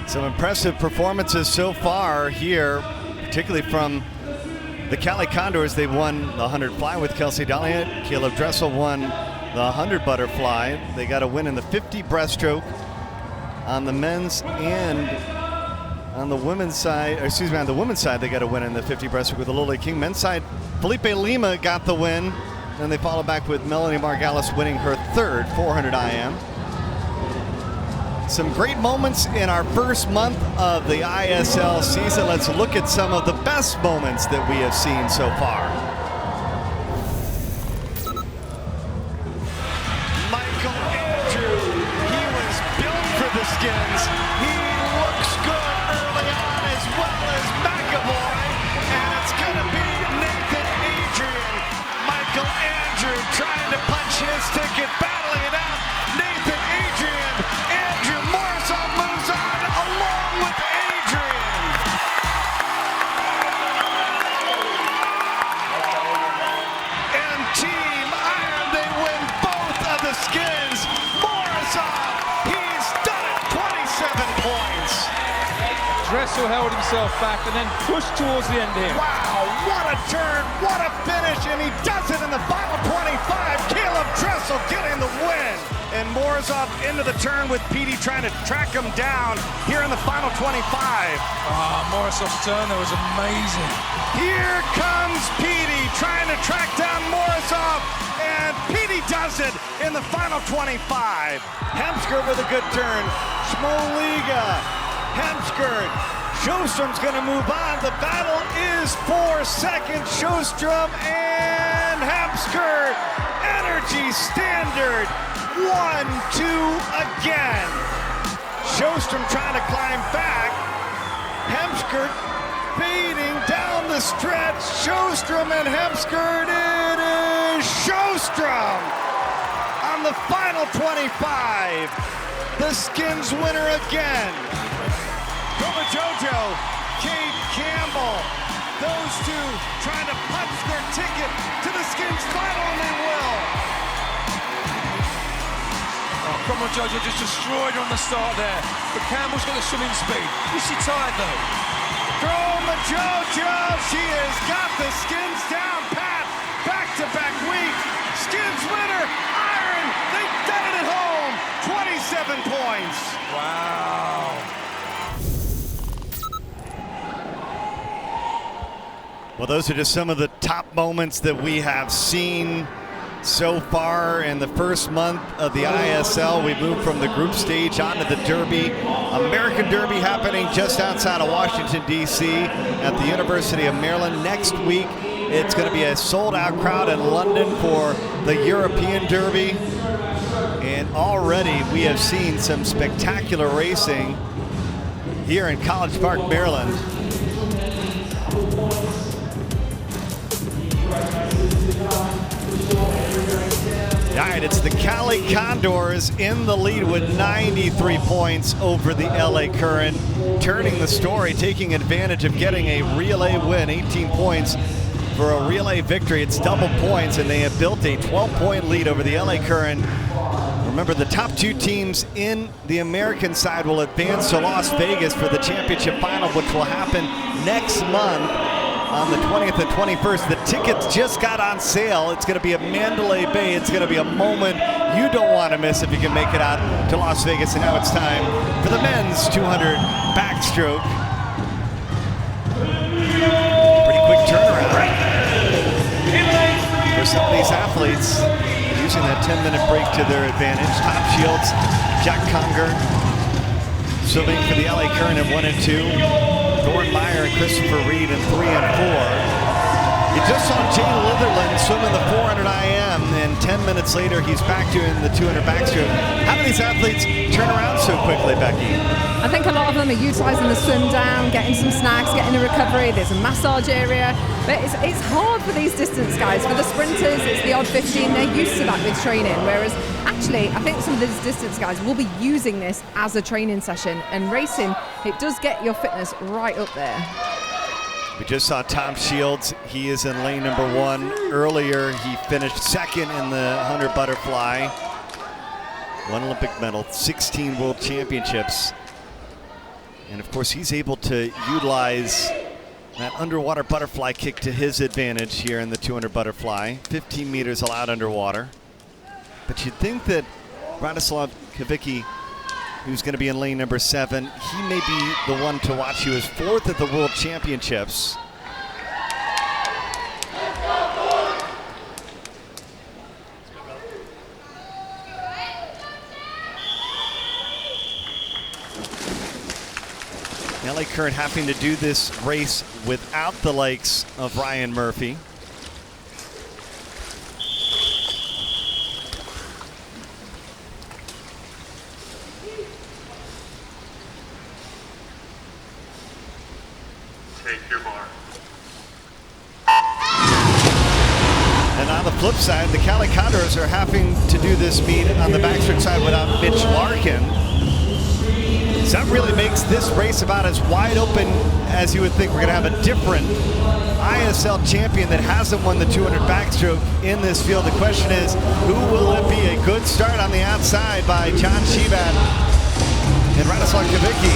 Some impressive performances so far here, particularly from the Cali Condors. They won the 100 fly with Kelsey Dahlia. Caleb Dressel won the 100 butterfly. They got a win in the 50 breaststroke on the men's and on the women's side. Excuse me, on the women's side, they got a win in the 50 breaststroke with the Lily King. Men's side, Felipe Lima got the win. Then they follow back with Melanie Margalis winning her third 400 IM. Some great moments in our first month of the ISL season. Let's look at some of the best moments that we have seen so far. Michael Andrew, he was built for the Skins. He looks good early on as well as McAvoy, and it's going to be Nathan Adrian. Michael Andrew trying to punch his ticket, battling it out. Nathan Adrian. Andrew Morrisov moves on along with Adrian. And Team Iron, they win both of the Skins. Morrisov, he's done it, 27 points. Dressel held himself back and then pushed towards the end here. Wow, what a turn, what a finish, and he does it in the final 25. Caleb Dressel getting the win. And Morozov into the turn with Petey trying to track him down here in the final 25. Morozov's turn there was amazing. Here comes Petey trying to track down Morozov, and Petey does it in the final 25. Hemsker with a good turn. Schmoliga, Hemsker. Sjöström's going to move on. The battle is for second. Sjöström and Hemsker. Energy standard. 1-2 again. Sjöström trying to climb back. Hemsker fading down the stretch. Sjöström and Hemsker. It is Sjöström on the final 25. The Skins winner again. Roma Jojo, Kate Campbell. Those two trying to punch their ticket to the Skins final, and they will. Come on, Jojo just destroyed her on the start there. But Campbell's got the swimming speed. Is she tired though? Roma Jojo, she has got the Skins down pat. Back-to-back week. Skins winner, Iron. They've done it at home. 27 points. Wow. Well, those are just some of the top moments that we have seen so far in the first month of the ISL. We moved from the group stage onto the Derby. American Derby happening just outside of Washington, D.C. at the University of Maryland. Next week, it's going to be a sold-out crowd in London for the European Derby. And already we have seen some spectacular racing here in College Park, Maryland. All right, it's the Cali Condors in the lead with 93 points over the LA Current, turning the story, taking advantage of getting a relay win, 18 points for a relay victory. It's double points, and they have built a 12-point lead over the LA Current. Remember, the top two teams in the American side will advance to Las Vegas for the championship final, which will happen next month on the 20th and 21st. The tickets just got on sale. It's going to be at Mandalay Bay. It's going to be a moment you don't want to miss if you can make it out to Las Vegas. And now it's time for the men's 200 backstroke. Pretty quick turnaround for some of these athletes, using that 10-minute break to their advantage. Top Shields, Jack Conger, swimming for the LA Current at 1 and 2. Thorne Meyer and Christopher Reed in 3 and 4. You just saw Jay Litherland swim in the 400 IM, and 10 minutes later he's back doing the 200 backstroke. How do these athletes turn around so quickly, Becky? I think a lot of them are utilising the swim down, getting some snacks, getting a recovery. There's a massage area. But it's hard for these distance guys. For the sprinters, it's the odd 15. They're used to that with training. Whereas, actually, I think some of these distance guys will be using this as a training session. And racing, it does get your fitness right up there. We just saw Tom Shields. He is in lane number 1. Earlier, he finished second in the 100 butterfly. 1 Olympic medal, 16 world championships. And of course, he's able to utilize that underwater butterfly kick to his advantage here in the 200 butterfly. 15 meters allowed underwater. But you'd think that Radoslav Kavicki, who's going to be in lane number 7, he may be the one to watch. He was 4th at the World Championships. LA Current having to do this race without the likes of Ryan Murphy. Take your mark. And on the flip side, the Cali Condors are having to do this meet on the backstroke side without Mitch Larkin. So that really makes this race about as wide open as you would think. We're going to have a different ISL champion that hasn't won the 200 backstroke in this field. The question is, who will it be? A good start on the outside by John Shebat and Radoslav Kavicki.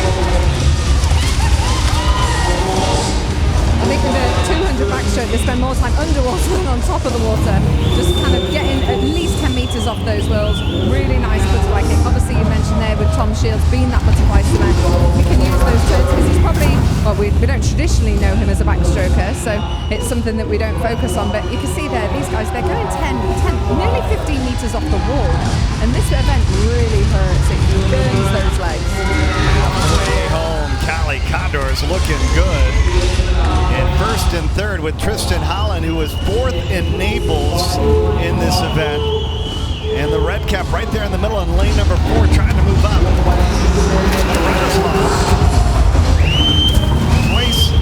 I think with the 200 backstroke, they spend more time underwater than on top of the water. Just kind of getting at least 10 meters off those whirls. Really nice butterfly kick. Obviously, you mentioned there with Tom Shields being that butterfly swimmer. We can use those turns because he's probably, well, we don't traditionally know him as a backstroker, so it's something that we don't focus on. But you can see there, these guys, they're going 10, nearly 15 meters off the wall. And this event really hurts. It burns those legs. Way home, Cali Condors looking good. In 1st and 3rd with Tristan Holland, who was 4th in Naples in this event. And the red cap right there in the middle in lane number 4 trying to move up. Radoslav twice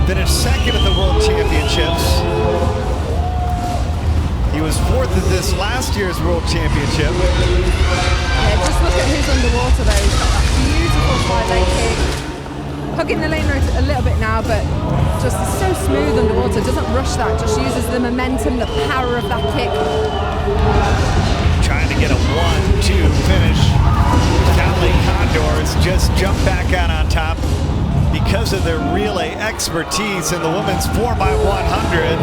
finished 2nd at the World Championships. He was 4th at this last year's World Championship. Yeah, just look at who's underwater though. He's got that beautiful fly leg kick. Hugging the lane road a little bit now, but just so smooth underwater, doesn't rush that, just uses the momentum, the power of that kick. Trying to get a 1-2 finish. Cali Condors just jump back out on top because of their relay expertise in the women's 4x100.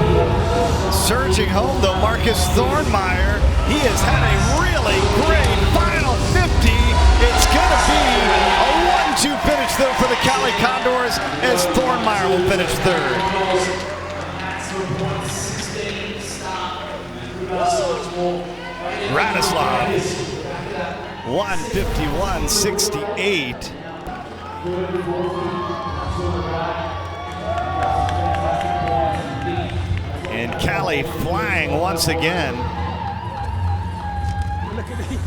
Surging home though, Marcus Thornmeyer. He has had a really great final 50. It's gonna be a 1-2 finish though for the Cali Condors as Thornmeyer will finish 3rd. Radoslav 151.68. And Cali flying once again. Look at these.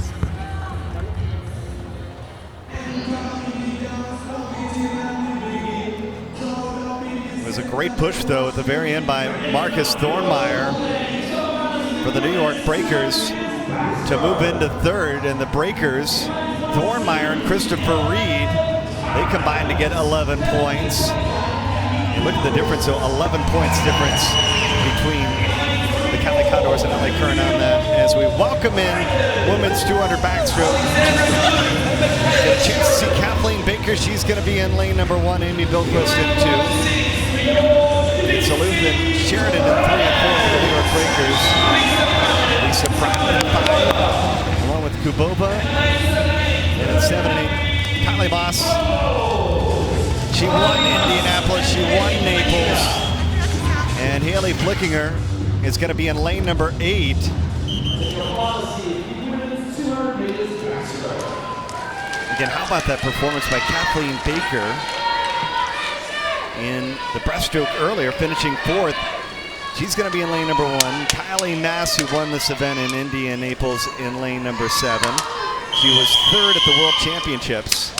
It was a great push though at the very end by Marcus Thornmeyer for the New York Breakers to move into 3rd, and the Breakers, Thornmeyer and Christopher Reed, they combined to get 11 points. And look at the difference, so 11 points difference between the Cali Condors and LA Current on that as we welcome in women's 200 backstroke. Get a chance to see Kathleen Baker. She's going to be in lane number 1, Amy Bilquist in 2. Salute and Sheridan in 3 and 4 for the New York Breakers. Lisa Pratt in 5, along with Kubova. And in 7 and 8, Kylie Moss. She won Indianapolis, she won Naples. And Haley Flickinger is going to be in lane number 8. Again, how about that performance by Kathleen Baker in the breaststroke earlier, finishing 4th. She's going to be in lane number 1. Kylie Mass, who won this event in Indy and Naples, in lane number 7. She was 3rd at the World Championships.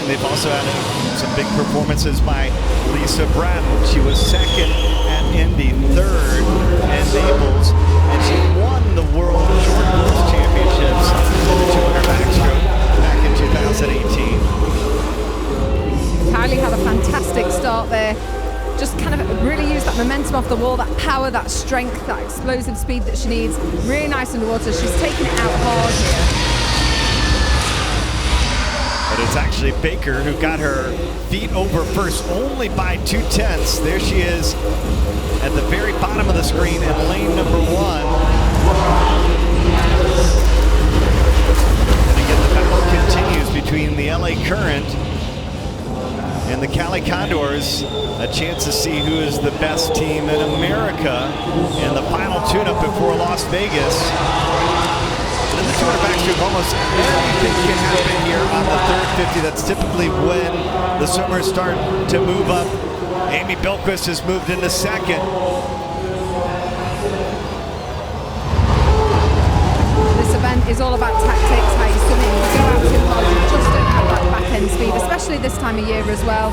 They've also had some big performances by Lisa Bratton. She was 2nd at Indy, 3rd at Naples, and she won the World Short Course Championships in the 200 backstroke back in 2000. the wall, that power, that strength, that explosive speed that she needs. Really nice underwater. She's taking it out hard here. But it's actually Baker who got her feet over first only by 0.2. There she is at the very bottom of the screen in lane number 1. And again, the battle continues between the LA Current and the Cali Condors. A chance to see who is the best team in America in the final tune-up before Las Vegas. In the 200 backstroke, almost anything can happen here on the third 50. That's typically when the swimmers start to move up. Amy Bilquist has moved into second. This event is all about tactics, how you swim it. You go out too hard, you just don't have that back end speed, especially this time of year as well.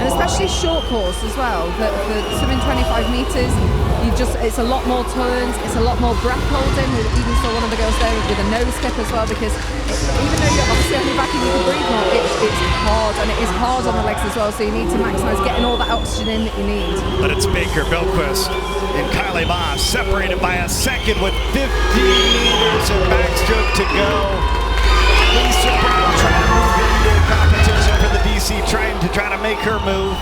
And especially short course as well. For swimming 25 meters, it's a lot more turns, it's a lot more breath holding. We even saw one of the girls there with a nose skip as well, because even though you're obviously on your back and you can breathe more, it's hard, and it is hard on the legs as well, so you need to maximize getting all that oxygen in that you need. But it's Baker, Bilquist, and Kylie Moss separated by a second with 50 meters of backstroke to go. Lisa Brown trying to move into competition for the DC, trying to make her move.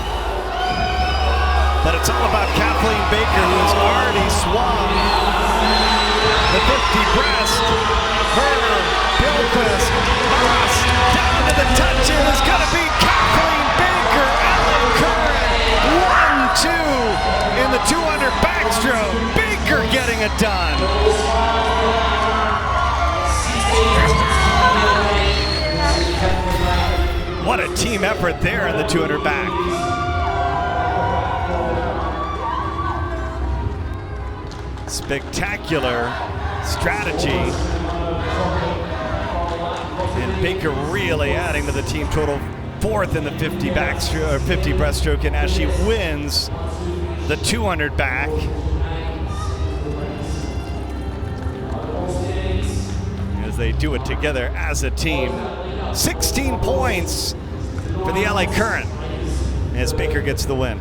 But it's all about Kathleen Baker, who has already swung the 50 breast. Her, Bilquist, Moss, down to the touches is going to be Kathleen Baker. LA Current, 1-2 in the 200 backstroke. Baker getting it done. What a team effort there in the 200 back. Spectacular strategy. And Baker really adding to the team total, 4th in the 50 backstroke, or 50 breaststroke, and as she wins the 200 back. As they do it together as a team. 16 points for the LA Current as Baker gets the win.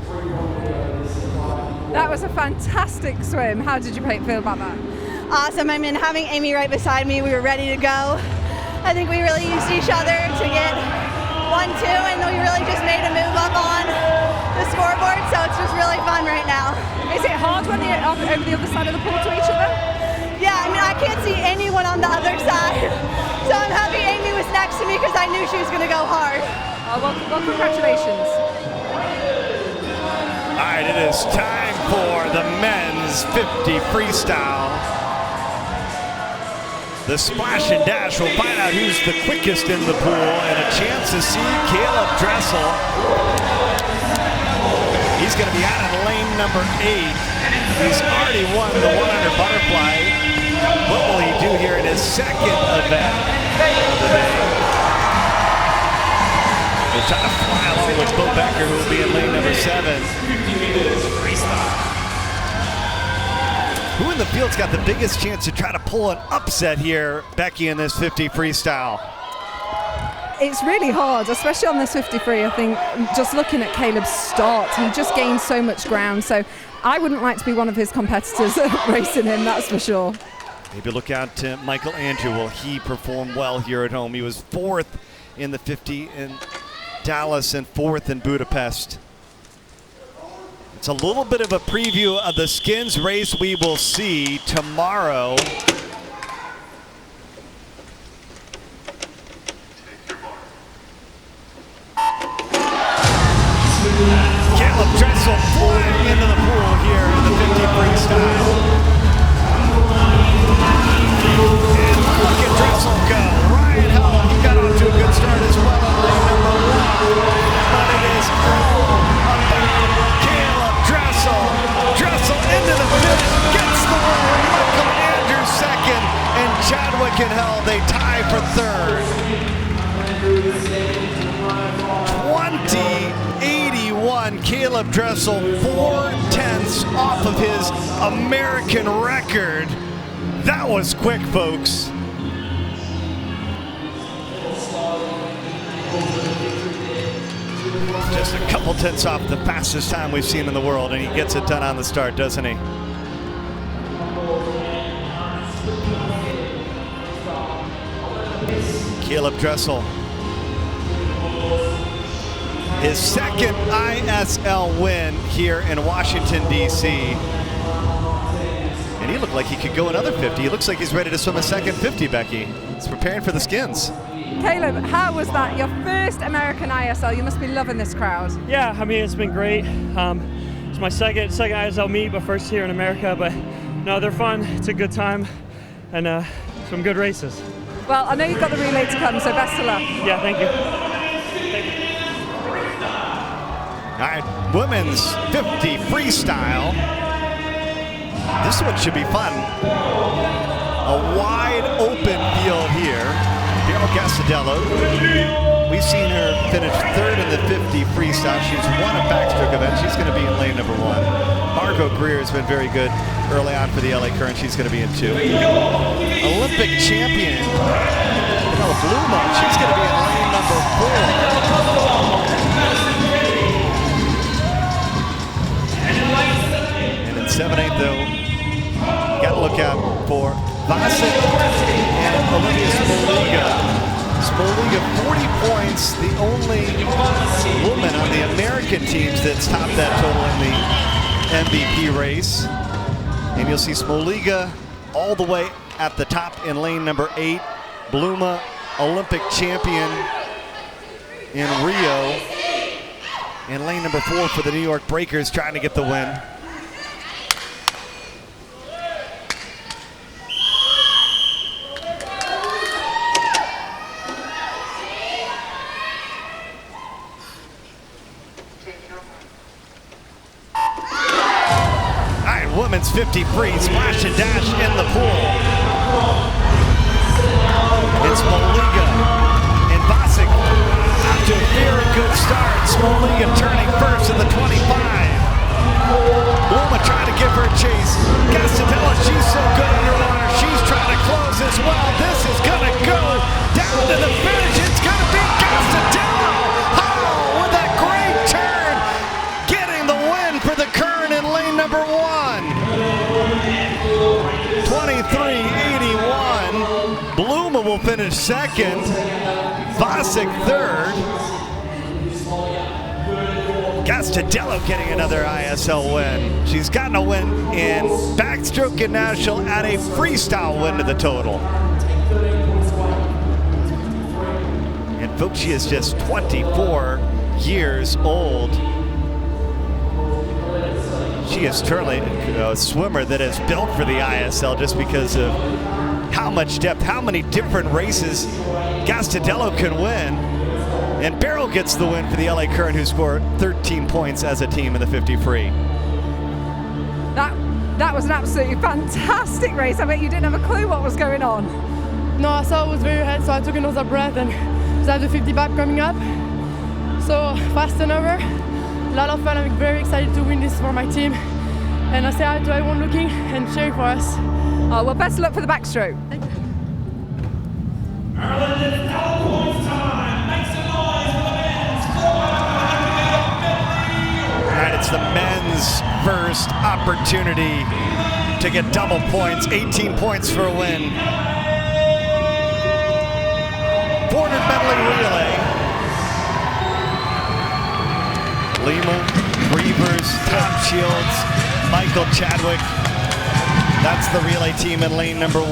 That was a fantastic swim. How did you feel about that? Awesome. I mean, having Amy right beside me, we were ready to go. I think we really used each other to get 1-2, and we really just made a move up on the scoreboard, so it's just really fun right now. Is it hard when you're over the other side of the pool to each other? Yeah, I mean, I can't see anyone on the other side, so I'm happy Amy was next to me because I knew she was going to go hard. Well, congratulations. All right, it is time for the men's 50 freestyle. The splash and dash will find out who's the quickest in the pool, and a chance to see Caleb Dressel. He's going to be out in lane number 8. He's already won the 100 butterfly. What will he do here in his second event of the day? He'll try to fly along with Bo Becker, who will be in lane number 7. Who in the field's got the biggest chance to try to pull an upset here, Becky, in this 50 freestyle? It's really hard, especially on this 53. I think just looking at Caleb's start, he just gained so much ground. So I wouldn't like to be one of his competitors racing him, that's for sure. Maybe look out to Michael Andrew. Will he perform well here at home? He was 4th in the 50 in Dallas and 4th in Budapest. It's a little bit of a preview of the skins race we will see tomorrow. Caleb Dressel flying into the pool here in the 50 freestyle. And look at Dressel go. Ryan Hell, he got off to a good start as well in lane number 1. But it is all about Caleb Dressel. Dressel into the finish, gets the win. Michael Andrews second, and Chadwick and Hell, they tie for 3rd. 2081, Caleb Dressel, 4/10 off of his American record. That was quick, folks. Just a couple tenths off the fastest time we've seen in the world, and he gets it done on the start, doesn't he? Caleb Dressel. His second ISL win here in Washington, D.C. And he looked like he could go another 50. He looks like he's ready to swim a second 50, Becky. He's preparing for the skins. Caleb, how was that? Your first American ISL. You must be loving this crowd. Yeah, I mean, it's been great. It's my second ISL meet, but first here in America. But no, they're fun. It's a good time, and some good races. Well, I know you've got the relay to come, so best of luck. Yeah, thank you. All right, women's 50 freestyle. This one should be fun. A wide open field here. Daryl Castadello. We've seen her finish third in the 50 freestyle. She's won a backstroke event. She's going to be in lane number 1. Margot Greer has been very good early on for the LA Current. She's going to be in 2. Olympic champion Bluma. She's going to be in lane number 4. And in 7/8 though, you got to look out for Vasek and Olivia Smoliga. Smoliga 40 points, the only woman on the American teams that's topped that total in the MVP race. And you'll see Smoliga all the way at the top in lane number 8. Bluma, Olympic champion in Rio. In lane number 4 for the New York Breakers, trying to get the win. Women's 50 free, splash and dash in the pool. It's Smoliga and Vasek off to a very good start. Smoliga turning first in the 25. Bluma trying to give her a chase. Castadello, she's so good underwater. She's trying to close as well. This is going to go down to the finish. It's going to be Castadello. Oh, with a great turn. Getting the win for the Current in lane number 1. 23.81. Bluma will finish second. Vasek third. Castadello getting another ISL win. She's gotten a win in backstroke, and now she'll add a freestyle win to the total. And folks, she is just 24 years old. She is truly a swimmer that is built for the ISL just because of how much depth, how many different races Castadello can win. And Barrow gets the win for the LA Current, who scored 13 points as a team in the 50 free. That was an absolutely fantastic race. I bet you didn't have a clue what was going on. No, I saw it was very hard, so I took another breath, and I have the 50 back coming up. So fast and over. A lot of fun. I'm very excited to win this for my team. And I say hi to everyone looking and cheering for us. Oh, well, best of luck for the backstroke. Thank you. All right, it's the men's first opportunity to get double points. 18 points for a win. 400 medley relay. Lima, Reavers, Tom Shields, Michael Chadwick. That's the relay team in lane number 1.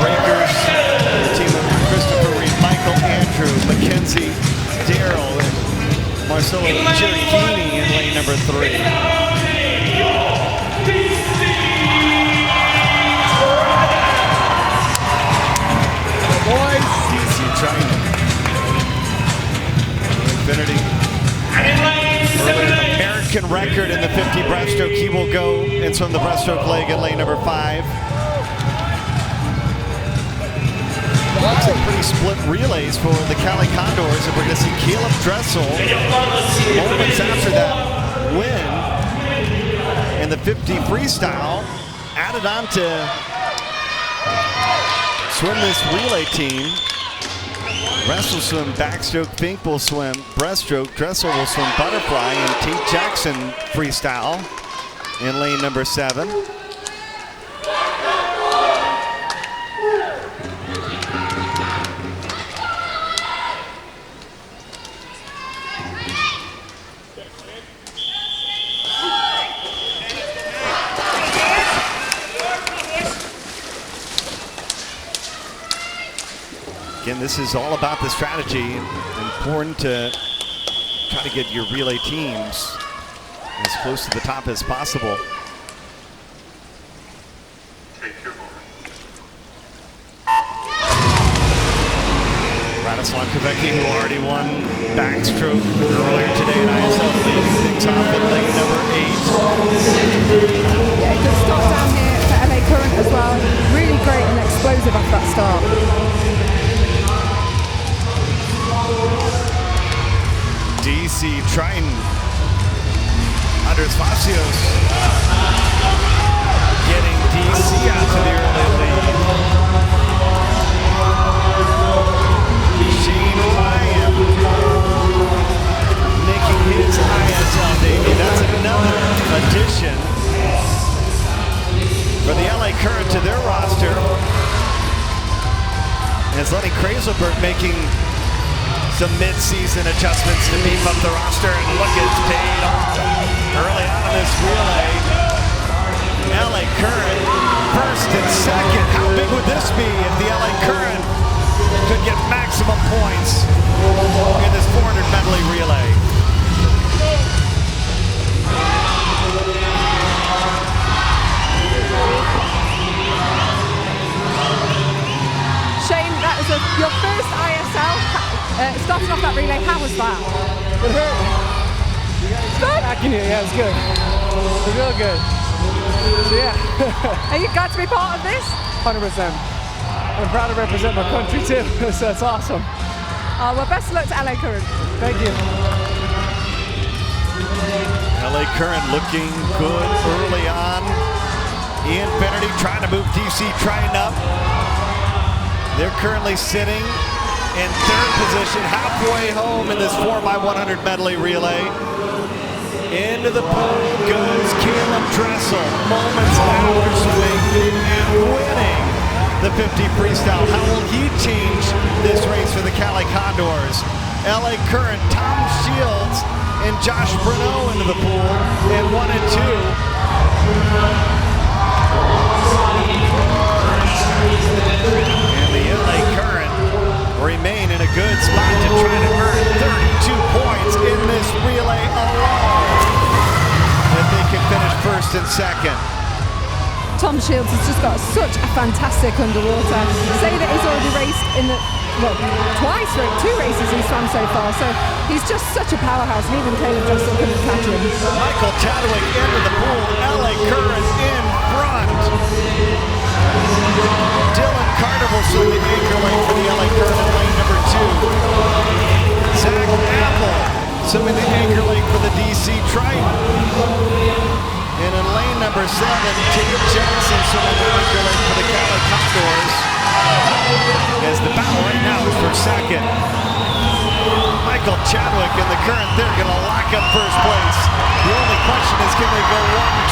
Breakers, the team of Christopher Reed, Michael Andrew, Mackenzie, Daryl, and Marcelo Chirichini in lane number 3. Boys, DC China. Infinity. American record in the 50 breaststroke. He will go and swim the breaststroke leg in lane number 5. Looks like pretty split relays for the Cali Condors, and we're going to see Caleb Dressel moments after that win in the 50 freestyle added on to swim this relay team. Rest will swim backstroke, Fink will swim breaststroke, Dressel will swim butterfly, and Tate Jackson freestyle in lane number 7. Again, this is all about the strategy. Important to try to get your relay teams as close to the top as possible. Radoslav Kvecki, who already won backstroke earlier today in ISL, leading things off at lane number 8. Yeah, good start down here for LA Current as well. Really great and explosive after that start. DC Triton, Andres Vacios getting DC out to the early lead. Shane Ryan making his ISL debut. That's another addition for the LA Current to their roster. As Lenny Kraselberg making some mid-season adjustments to beef up the roster, and look, it's paid off early on in this relay. LA Current first and second. How big would this be if the LA Current could get maximum points in this 400 medley relay? Shane, that was your first ISL. Starting off that relay, how was that? It hurt. Good? Back in here, yeah, it was good. It was real good. So yeah. Are you glad to be part of this? 100%. I'm proud to represent my country too, so it's awesome. Well, best of luck to LA Current. Thank you. LA Current looking good early on. Ian Finnerty trying to move DC Triton up. They're currently sitting in 3rd position, halfway home in this 4x100 medley relay. Into the pool goes Caleb Dressel, moments after swing and winning the 50 freestyle. How will he change this race for the Cali Condors? LA Current, Tom Shields and Josh Bruneau into the pool in 1 and 2. And the LA Current remain in a good spot to try to earn 32 points in this relay alone, if they can finish 1st and 2nd. Tom Shields has just got such a fantastic underwater. Say that he's already raced in the, well, twice, 2 races he's swam so far, so he's just such a powerhouse, and even Caleb Dressel couldn't catch him. Michael Chadwick into the pool, LA Current in front. Dylan Carter will swim the anchor lane for the LA Current in lane number 2. Zach Apple swimming the anchor lane for the DC Triton. And in lane number 7, Tate Jackson swimming the anchor lane for the Cali Condors. As the battle right now is for 2nd. Michael Chadwick and the Current, they're going to lock up 1st place. The only question is, can they go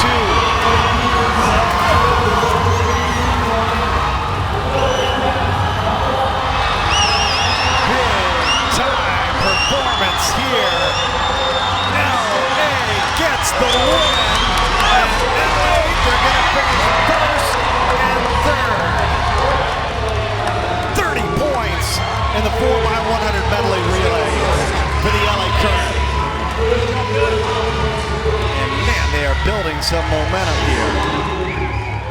1-2? Performance here. LA gets the win. And LA, they're going to finish 1st and 3rd. 30 points in the 4x100 medley relay for the LA Current. And man, they are building some momentum here.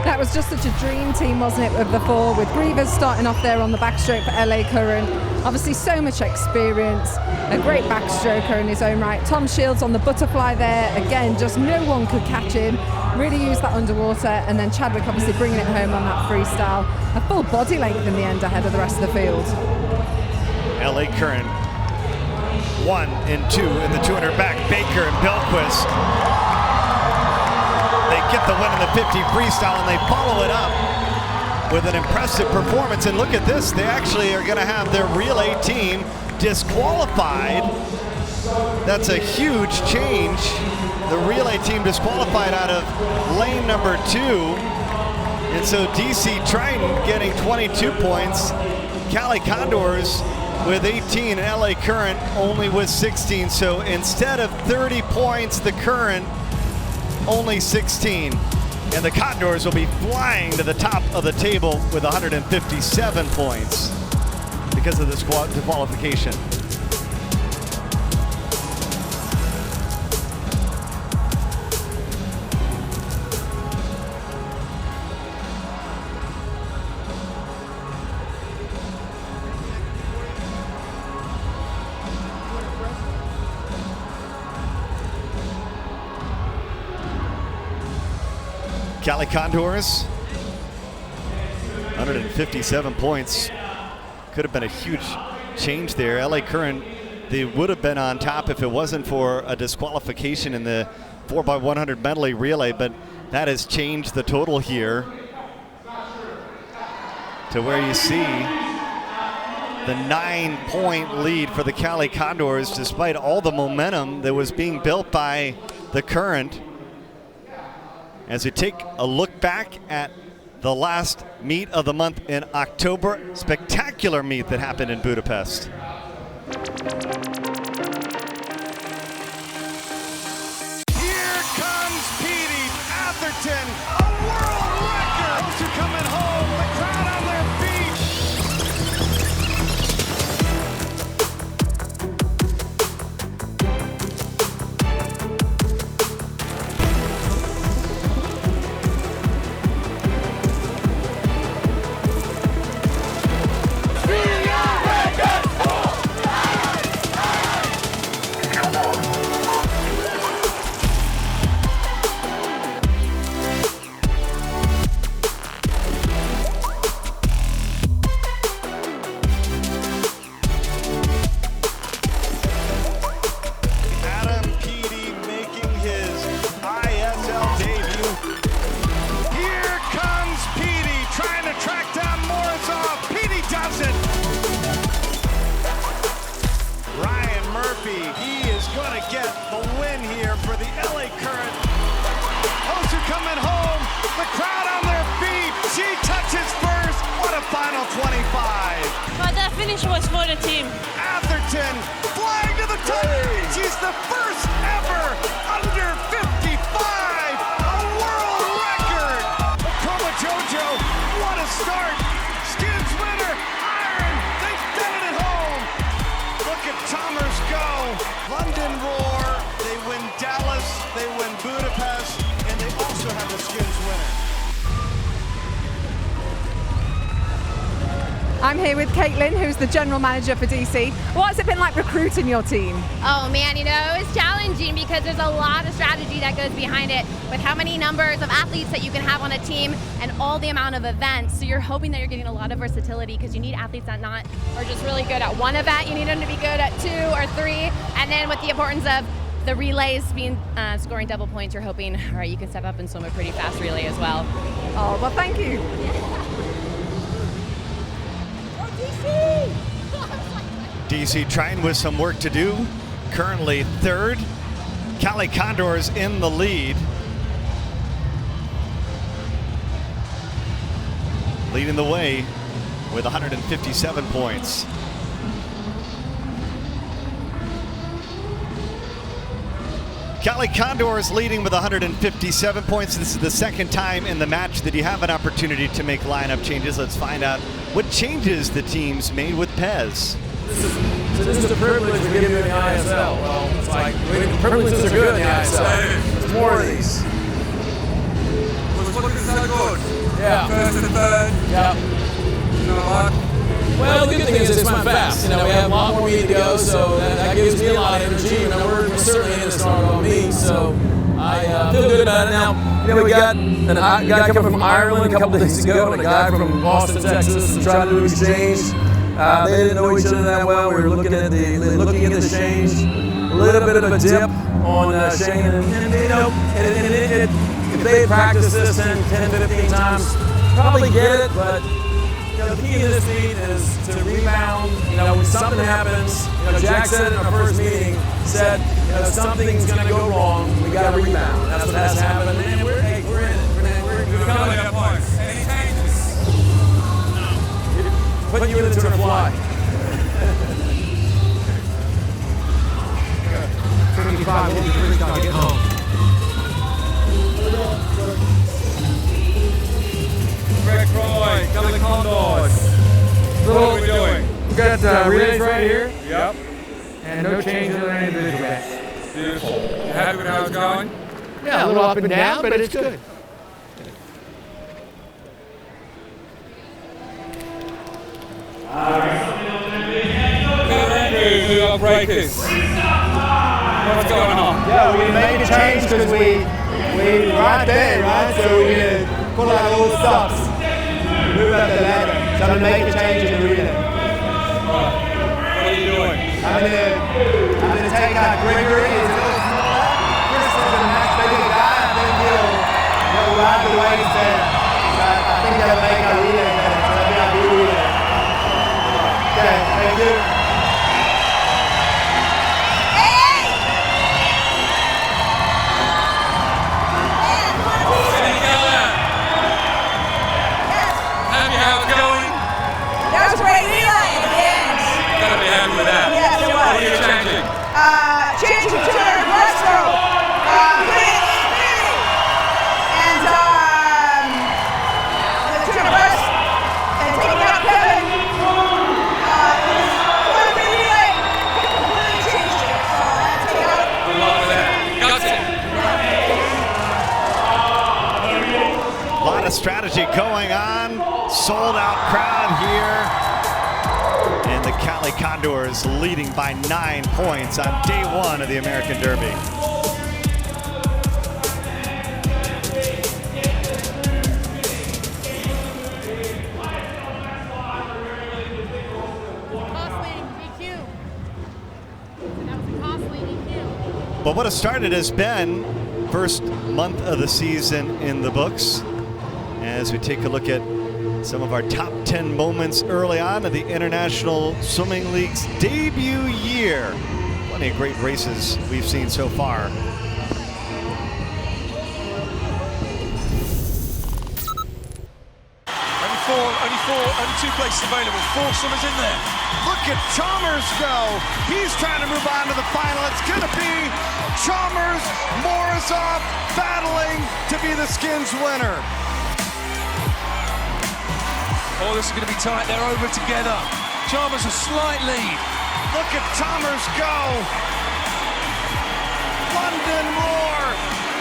That was just such a dream team, wasn't it, of the 4, with Grievous starting off there on the backstroke for LA Current. Obviously so much experience, a great backstroker in his own right. Tom Shields on the butterfly there, again, just no one could catch him. Really used that underwater, and then Chadwick obviously bringing it home on that freestyle. A full body length in the end ahead of the rest of the field. LA Current 1 and 2 in the 200 back. Baker and Belquist. They get the win in the 50 freestyle, and they follow it up with an impressive performance. And look at this, they actually are going to have their relay team disqualified. That's a huge change. The relay team disqualified out of lane number 2. And so DC Triton getting 22 points. Cali Condors with 18 and LA Current only with 16. So instead of 30 points, the Current only 16. And the Condors will be flying to the top of the table with 157 points because of this disqualification. Cali Condors, 157 points. Could have been a huge change there. LA Current, they would have been on top if it wasn't for a disqualification in the 4x100 medley relay, but that has changed the total here to where you see the 9-point lead for the Cali Condors, despite all the momentum that was being built by the Current. As we take a look back at the last meet of the month in October, spectacular meet that happened in Budapest. Here comes Petey Atherton, a world record. Those who coming home, the crowd on their feet. Adam Petey making his ISL debut. Here comes Petey trying to track down Morozov. Petey does it. Ryan Murphy, he is going to get the win here for the LA Current. Those are coming home, the crowd on their feet. She touches first. What a final 25. But that finish was for the team. Atherton flying to the top. She's the first ever under 55. A world record. Okoma Jojo, what a start. Skins winner, iron. They've done it at home. Look at Thomas go. London roar. They win Dallas. They win Budapest. And they also have the skins winner. I'm here with Caitlin, who's the general manager for DC. What's it been like recruiting your team? Oh man, you know, it was challenging because there's a lot of strategy that goes behind it with how many numbers of athletes that you can have on a team and all the amount of events. So you're hoping that you're getting a lot of versatility because you need athletes that not are just really good at one event. You need them to be good at 2 or 3. And then with the importance of the relays being scoring double points, you're hoping, all right, you can step up and swim a pretty fast relay as well. Oh, well, thank you. DC Triton with some work to do. Currently 3rd. Cali Condors in the lead. Leading the way with 157 points. Cali Condors leading with 157 points. This is the second time in the match that you have an opportunity to make lineup changes. Let's find out what changes the teams made with Pez. This is a privilege we give you in the ISL. Well, it's like, the privileges are good in the ISL. There's more of these. Was looking so good. Yeah. First and third. Yeah. You know what? Well, the good thing is it's went fast. You know, we have a lot more meat to go, so that gives me a lot of energy. You know, we're certainly in this on meat, so I feel good about it now. You know, we got a guy coming from Ireland a couple days ago, and a guy from Austin, Texas, and trying to do exchange. They didn't know each other that well. We were looking at the exchange, a little bit of a dip on Shane, and you know, if they had practiced this 10, 15 times, probably get it, but the key to this meet is to rebound. When something happens, Jack said in our first meeting, said, something's going to go wrong. We got to rebound. That's what has happened, and we're in it. We're coming up points. Any changes? No. Putting you in the turn fly. 55, we'll be freestyle, get home. Greg Croy, Kelly Condors. What are we doing? We've got relays right here. Yep. And no changes in any individual bets. Beautiful. You happy with how it's going? Yeah, a little up and down, but it's good. New York Breakers. What's going on? Yeah, we made a change because we right there, right? So we're going to pull out all the stops, move up the ladder. So I'm going to make a change in the relay. What are you doing? I'm going to take out Gregory. He's a little smaller. Chris is a much bigger guy. I think he'll ride the waves better. So I think that'll make our relay better. So that'll be our new relay. Okay, thank you. That was a great relay at the end. Gotta be happy with that. Yes, it was. What are you changing? Changing to the breaststroke. And the turn of breast and taking out Kevin. It was quite a big relay. Completely changed it. So I had to take out. Good luck with that. Got it. A lot of strategy going on. Sold out crowd here. And the Cali Condors leading by 9 points on day 1 of the American Derby. But what a start it has been. First month of the season in the books. As we take a look at some of our top 10 moments early on of the International Swimming League's debut year. Plenty of great races we've seen so far. Only 2 places available. 4 swimmers in there. Look at Chalmers go. He's trying to move on to the final. It's going to be Chalmers, Morozov battling to be the skins winner. Oh, this is going to be tight. They're over together. Chalmers a slight lead. Look at Chalmers go. London Roar.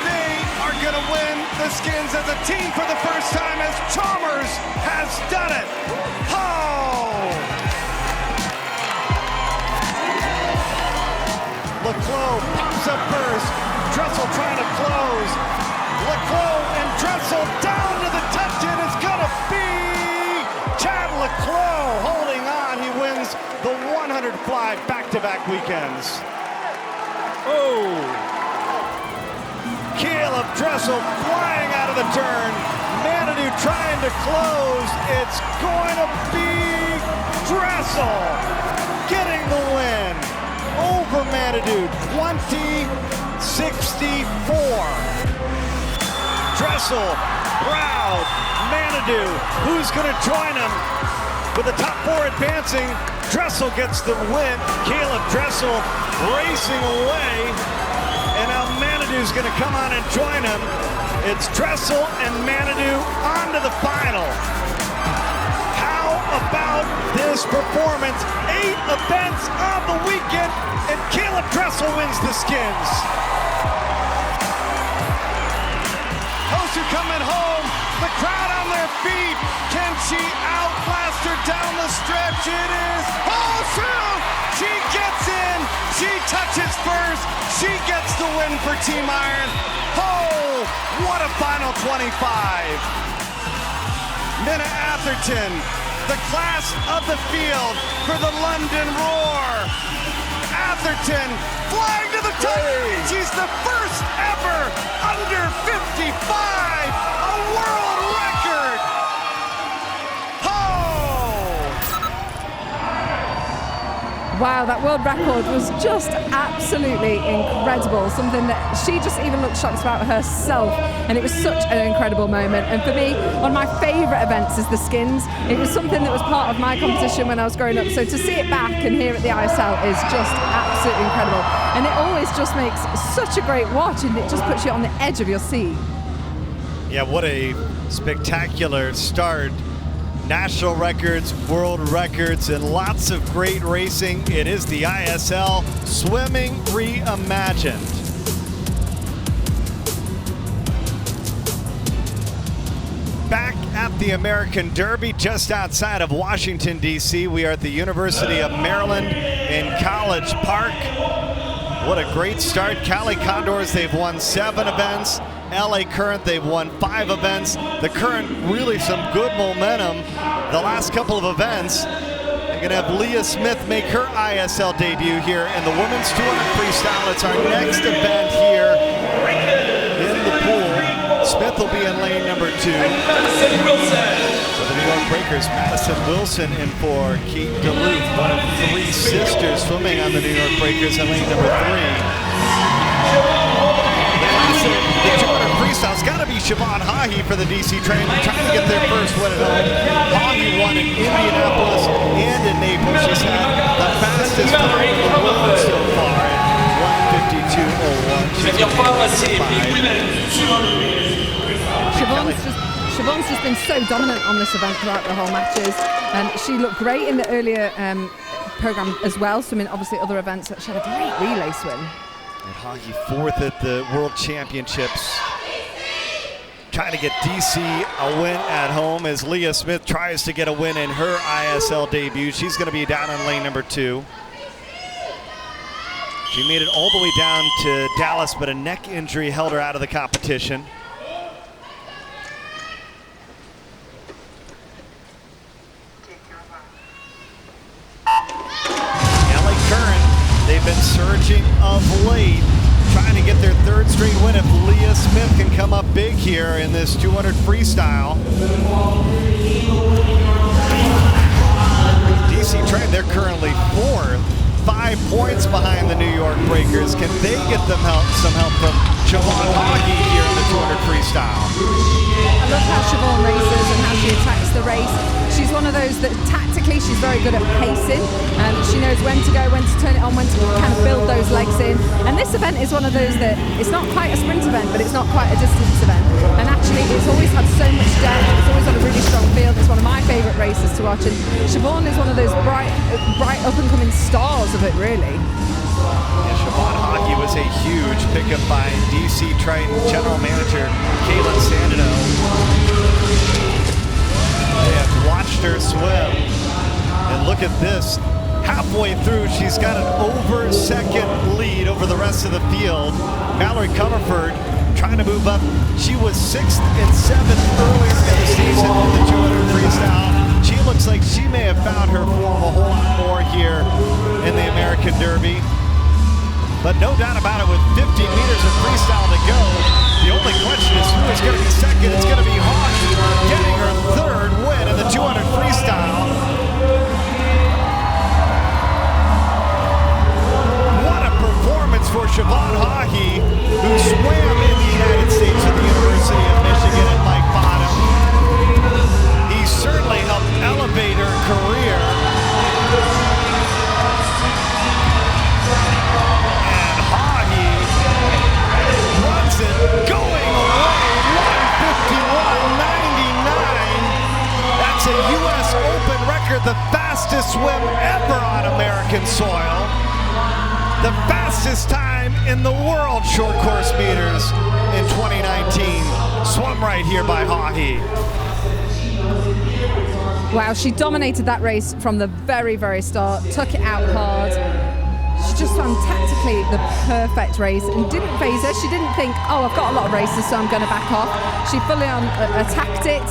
They are going to win the skins as a team for the first time as Chalmers has done it. Oh! Leclos pops up first. Dressel trying to close. Leclos and Dressel down to the touch-in is going to be Chad Leclos holding on. He wins the 100 fly back-to-back weekends. Oh! Caleb Dressel flying out of the turn. Manitou trying to close. It's going to be Dressel getting the win over Manitou, 20-64. Dressel, proud, Manitou, who's going to join him? With the top 4 advancing, Dressel gets the win. Caleb Dressel racing away. And now Manitou's going to come on and join him. It's Dressel and Manitou on to the final. How about this performance? 8 events of the weekend, and Caleb Dressel wins the skins. Hosu coming home, the crowd on their feet. Can she outlast her down the stretch? It is Hosu! She gets in, she touches first, she gets the win for Team Iron. Oh, what a final 25. Minna Atherton, the class of the field for the London Roar. Atherton flying to the top. She's the first ever under 55, a world record. Wow, that world record was just absolutely incredible. Something that she just even looked shocked about herself. And it was such an incredible moment. And for me, one of my favourite events is the skins. It was something that was part of my competition when I was growing up. So to see it back and here at the ISL is just absolutely incredible. And it always just makes such a great watch, and it just puts you on the edge of your seat. Yeah, what a spectacular start. National records, world records, and lots of great racing. It is the ISL Swimming Reimagined. Back at the American Derby, just outside of Washington, D.C. We are at the University of Maryland in College Park. What a great start. Cali Condors, they've won 7 events. LA Current, they've won 5 events. The Current, really some good momentum the last couple of events. They're gonna have Leah Smith make her ISL debut here in the women's 200 freestyle. It's our next event here in the pool. Smith will be in lane number 2. For the New York Breakers, Madison Wilson in for Kate Duluth, one of 3 sisters swimming on the New York Breakers in lane number 3. The 200 freestyle's got to be Siobhan Hahi for the DC train, trying to get their first win at home. Hahi won in Indianapolis and in Naples. She's had the fastest time in the world so far at 1:52.01. Siobhan's just been so dominant on this event throughout the whole matches. She looked great in the earlier program as well, swimming obviously other events. She had a great relay swim. And Hahi 4th at the World Championships. Trying to get DC a win at home as Leah Smith tries to get a win in her ISL debut. She's going to be down in lane number 2. She made it all the way down to Dallas, but a neck injury held her out of the competition. LA Current, they've been surging of late, trying to get their 3rd straight win if Leah Smith can come up big here in this 200 freestyle. DC Train, they're currently 4th, 5 points behind the New York Breakers. Can they get them some help from Siobhan Hahi here in the 200 freestyle? I love how Siobhan races and how she attacks the race. She's one of those that tactically she's very good at pacing. She knows when to go, when to turn it on, when to kind of build those legs in. And this event is one of those that it's not quite a sprint event, but it's not quite a distance event. And actually, it's always had so much depth. It's always had a really strong field. It's one of my favourite races to watch. And Siobhan is one of those bright up-and-coming stars of it, really. Yeah, Siobhan Hahi was a huge pickup by DC Triton General Manager Caitlin Sandino. They have watched her swim, and look at this. Halfway through, she's got an over second lead over the rest of the field. Mallory Comerford trying to move up. She was 6th and 7th earlier in the season in the 200 freestyle. She looks like she may have found her form a whole lot more here in the American Derby. But no doubt about it, with 50 meters of freestyle to go, the only question is who is going to be second. It's going to be Hahi getting her 3rd win in the 200 freestyle. What a performance for Siobhan Hahi, who swam in the United States at the University of Michigan at Mike Bottom. He certainly helped elevate her career. Going away, 1:51.99. That's a U.S. Open record, the fastest swim ever on American soil. The fastest time in the world short course meters in 2019. Swum right here by Hahi. Wow, she dominated that race from the very, very start, took it out hard. She just ran tactically the perfect race and didn't phase her. She didn't think, oh, I've got a lot of races, so I'm going to back off. She fully attacked it.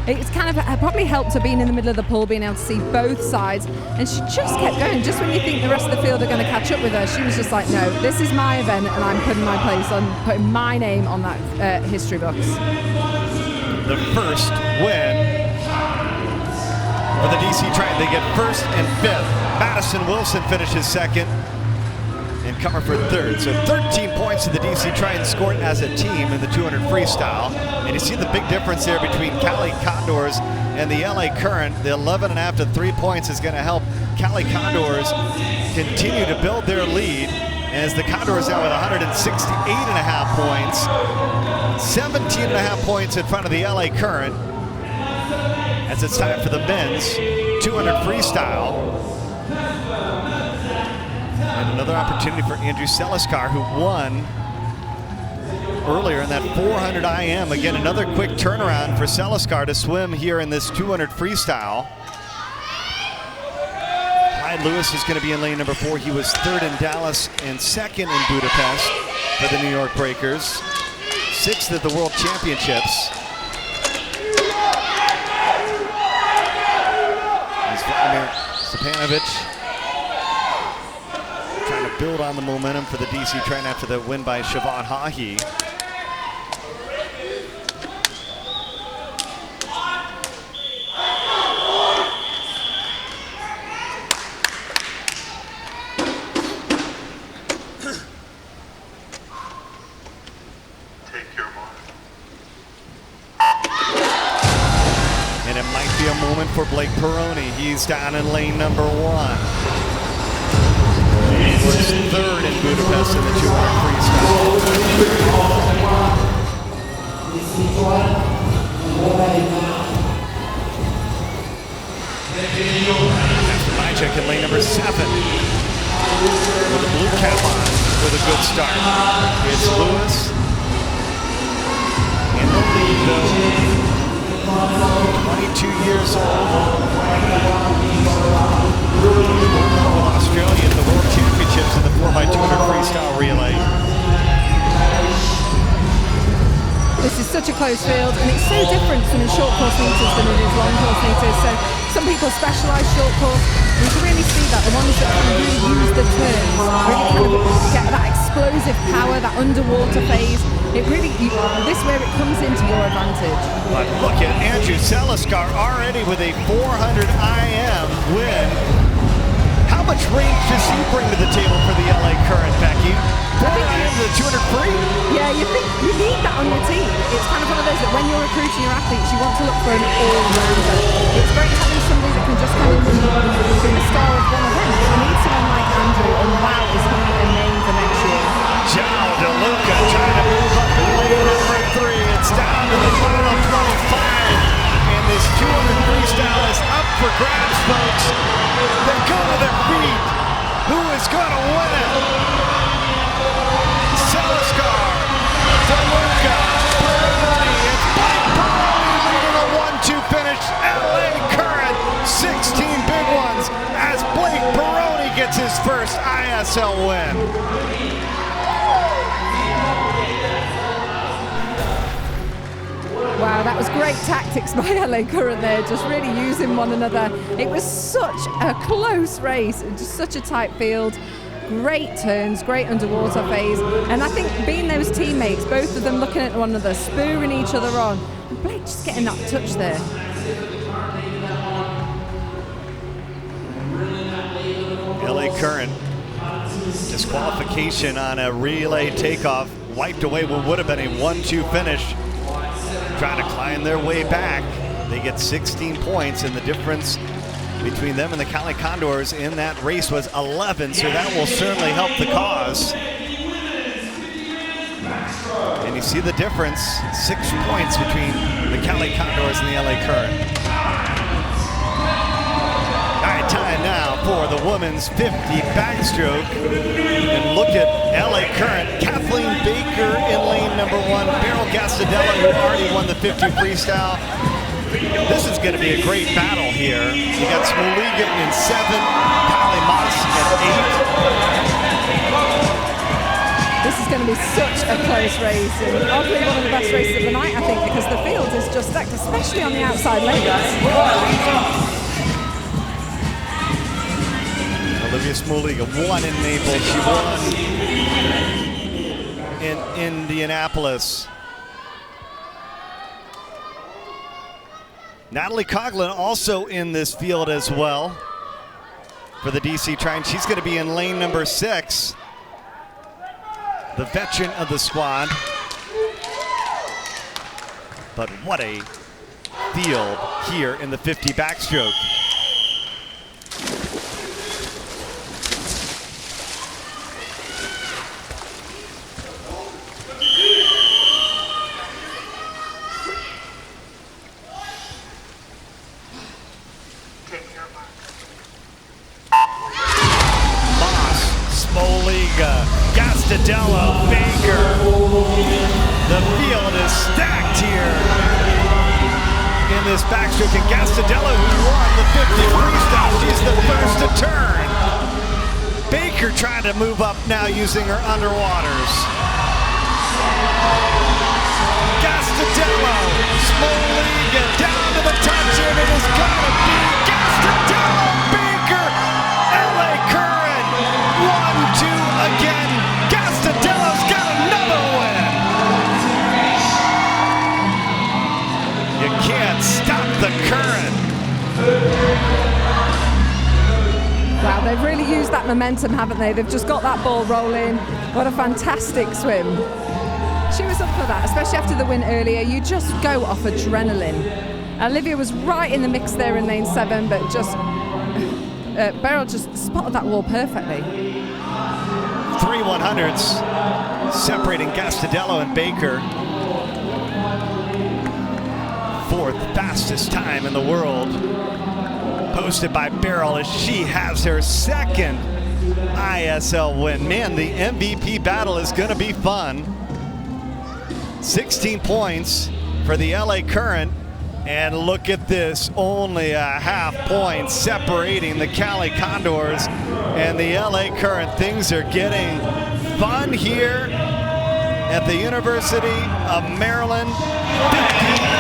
It's kind of probably helped her being in the middle of the pool, being able to see both sides. And she just kept going. Just when you think the rest of the field are going to catch up with her, she was just like, no, this is my event and I'm putting my name on that history books. The first win for the DC Triton. They get first and fifth. Madison Wilson finishes second and cover for third. So 13 points to the DC Triton scored as a team in the 200 freestyle. And you see the big difference there between Cali Condors and the LA Current. The 11.5 to 3 points is going to help Cali Condors continue to build their lead, as the Condors now with 168.5 points, 17.5 points in front of the LA Current, as it's time for the men's 200 freestyle. And another opportunity for Andrew Seliskar, who won earlier in that 400 IM. Again, another quick turnaround for Seliskar to swim here in this 200 freestyle. Clyde Lewis is going to be in lane number 4. He was third in Dallas and second in Budapest for the New York Breakers. Sixth at the World Championships. Here's Vladimir Stepanovic trying to build on the momentum for the DC Triton after the win by Siobhan Hahi. And it might be a moment for Blake Peroni. He's down in lane number 1. He was third in Budapest in the 200 freestyle. Majek in lane number 7 with a blue cap on with a good start. It's Lewis in the lead though. 22 years old. With Australia at the World Championships in the 4x200 freestyle relay. This is such a close field, and it's so different swimming short course meters than it is long course meters. So some people specialise short course. We can really see that the ones that can really use the turns, really kind of get that explosive power, that underwater phase. It really, this where it comes into your advantage. But look at Andrew Seliskar already with a 400 IM win. How much range does he bring to the table for the LA Current, Becky? 400 IM to the 200 free? Yeah, you think you need that on your team. It's kind of one of those that when you're recruiting your athletes, you want to look for an all-rounder. It's great having somebody that can just come in and be the star of one event. You need someone like Andrew, and wow, is he a name for next year. Joe DeLuca trying to move up in lane number 3. It's down to the final 25. And this 200 freestyle is up for grabs, folks. They go to their feet. Who is going to win it? Seliskar, DeLuca, Peroni. It's Blake Peroni leading a 1-2 finish. LA Current, 16 big ones as Blake Peroni gets his first ISL win. Wow, that was great tactics by LA Current there, just really using one another. It was such a close race, just such a tight field. Great turns, great underwater phase. And I think being those teammates, both of them looking at one another, spurring each other on. And Blake just getting that touch there. LA Current, disqualification on a relay takeoff, wiped away what would have been a 1-2 finish. Trying to climb their way back. They get 16 points, and the difference between them and the Cali Condors in that race was 11, so that will certainly help the cause. And you see the difference, 6 points between the Cali Condors and the LA Current. All right, time now for the women's 50 backstroke. And look at LA Current, Kathleen Baker in lane number 1, Beryl Gastadella, who already won the 50 freestyle. This is going to be a great battle here. You got Smoliga in 7, Polly Moss at 8. This is going to be such a close race, and arguably one of the best races of the night, I think, because the field is just stacked, especially on the outside lanes. Olivia Smoliga won in Naples. She won in Indianapolis. Natalie Coughlin also in this field as well for the DC Triton. She's going to be in lane number 6. The veteran of the squad. But what a field here in the 50 backstroke. Gastadello, Baker. The field is stacked here in this backstroke. And Gastadello, who won the 50 freestyle, she's the first to turn. Baker trying to move up now using her underwaters. Gastadello, Smoliga down to the touch, and it is gonna be Gastadello, Baker, LA Curran, 1-2 again. Gastadello's got another win. You can't stop the Curran. Wow, they've really used that momentum, haven't they? They've just got that ball rolling. What a fantastic swim. She was up for that, especially after the win earlier. You just go off adrenaline. Olivia was right in the mix there in lane 7, but just Beryl just spotted that wall perfectly. 3 100s separating Gastadello and Baker. 4th fastest time in the world, posted by Beryl as she has her 2nd ISL win. Man, the MVP battle is going to be fun. 16 points for the LA Current. And look at this, only a half point separating the Cali Condors and the LA Current. Things are getting fun here at the University of Maryland. 50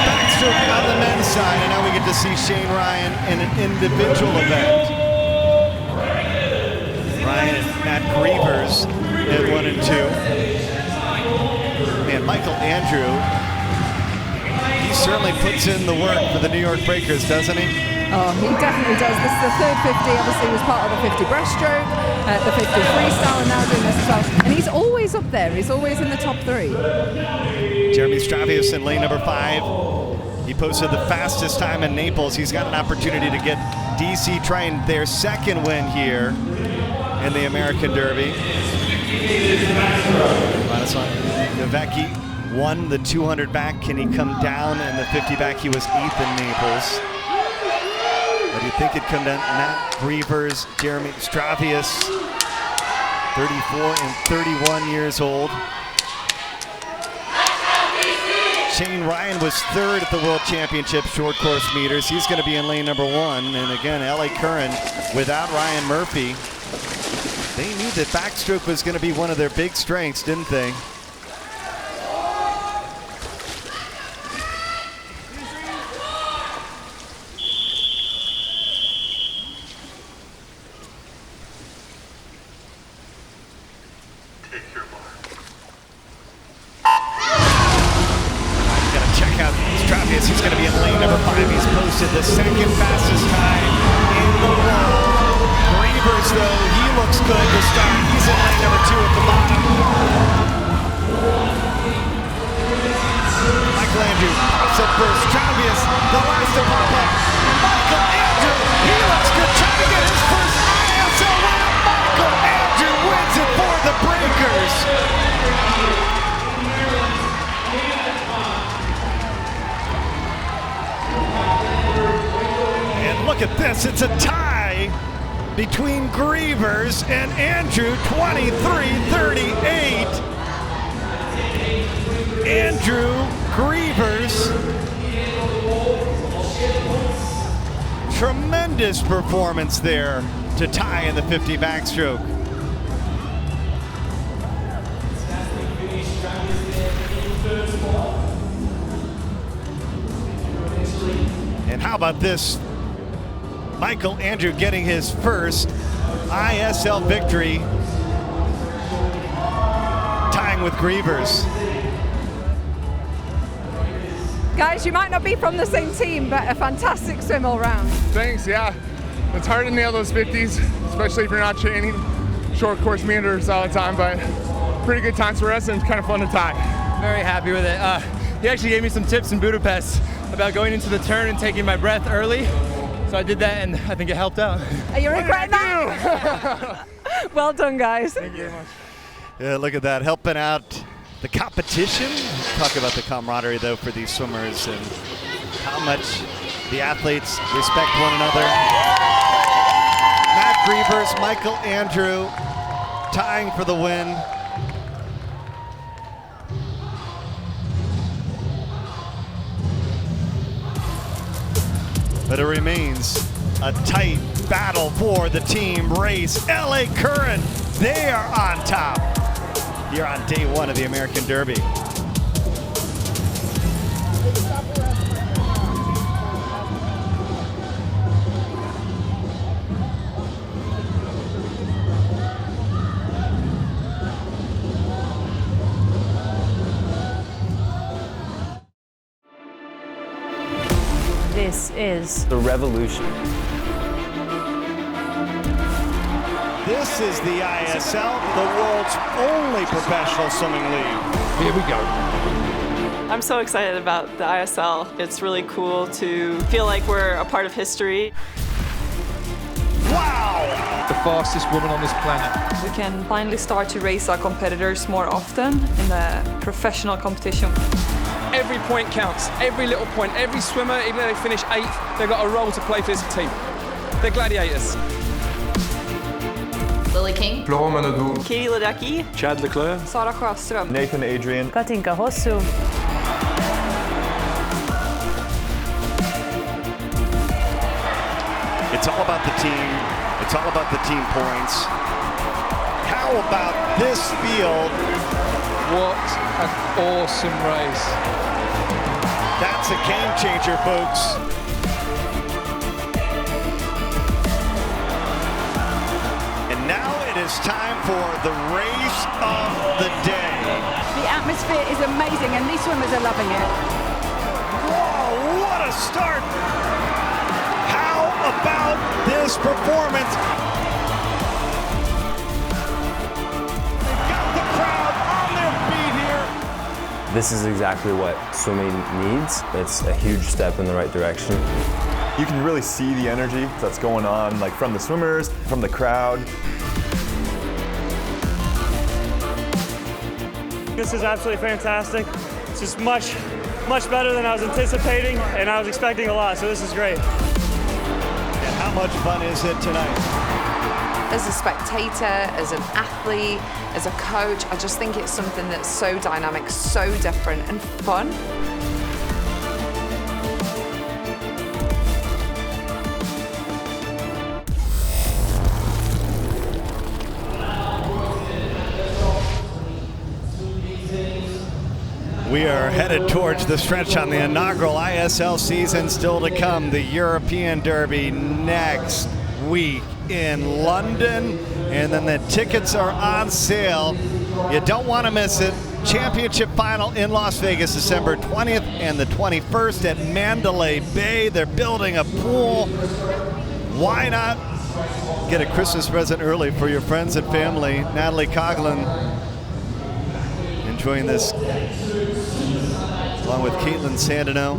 backstroke on the men's side, and now we get to see Shane Ryan in an individual event. Ryan and Matt Grievers at 1 and 2. Man, Michael Andrew, he certainly puts in the work for the New York Breakers, doesn't he? Oh, he definitely does. This is the 3rd 50, obviously was part of the 50 breaststroke, the 50 freestyle, and now doing this as well. And he's always up there. He's always in the top 3. Jeremy Stravius in lane number 5. He posted the fastest time in Naples. He's got an opportunity to get DC Triton their 2nd win here in the American Derby. Novecki won the 200 back. Can he come down in the 50 back? He was 8th in Naples. But you think it'd come down? Matt Grievers, Jeremy Stravius, 34 and 31 years old. Shane Ryan was 3rd at the World Championship short course meters. He's going to be in lane number 1. And again, LA Curran without Ryan Murphy. They knew that backstroke was going to be one of their big strengths, didn't they? He's going to be in lane number 5. He's posted the 2nd fastest time in the world. Grievers, though, he looks good to start. He's in lane number 2 at the bottom. Michael Andrew pops up first. Travis, the last to pop up. Michael Andrew, he looks good. Trying to get his first ISL win. Michael Andrew wins it for the Breakers. Look at this, it's a tie between Grievers and Andrew, 23-38. Andrew Grievers, tremendous performance there to tie in the 50 backstroke. And how about this? Michael Andrew getting his first ISL victory, tying with Grievers. Guys, you might not be from the same team, but a fantastic swim all round. Thanks, yeah. It's hard to nail those 50s, especially if you're not training short course meanders all the time, but pretty good times for us and it's kind of fun to tie. Very happy with it. He actually gave me some tips in Budapest about going into the turn and taking my breath early. So I did that and I think it helped out. Are you regretting that? Well done, guys. Thank you very much. Yeah, look at that, helping out the competition. Talk about the camaraderie, though, for these swimmers and how much the athletes respect one another. Matt Grievers, Michael Andrew tying for the win. But it remains a tight battle for the team race. LA Current, they are on top here on day one of the American Derby. This is the revolution. This is the ISL, the world's only professional swimming league. Here we go. I'm so excited about the ISL. It's really cool to feel like we're a part of history. Wow! The fastest woman on this planet. We can finally start to race our competitors more often in the professional competition. Every point counts, every little point, every swimmer, even though they finish 8th, they've got a role to play for this team. They're gladiators. Lily King, Florent Manodou, Katie Ledecky, Chad Leclerc, Sara Sjöström, Nathan Adrian, Katinka Hossu. It's all about the team. It's all about the team points. How about this field? What an awesome race. That's a game changer, folks. And now it is time for the race of the day. The atmosphere is amazing and these swimmers are loving it. Whoa, what a start! How about this performance? They've got the crowd on their feet here. This is exactly what swimming needs. It's a huge step in the right direction. You can really see the energy that's going on, like from the swimmers, from the crowd. This is absolutely fantastic. It's just much better than I was anticipating, and I was expecting a lot, so this is great. And how much fun is it tonight? As a spectator, as an athlete, as a coach, I just think it's something that's so dynamic, so different and fun. We are headed towards the stretch on the inaugural ISL season, still to come. The European Derby next week in London, and then the tickets are on sale. You don't want to miss it. Championship final in Las Vegas, December 20th and the 21st at Mandalay Bay. They're building a pool. Why not get a Christmas present early for your friends and family? Natalie Coughlin enjoying this along with Caitlin Sandino.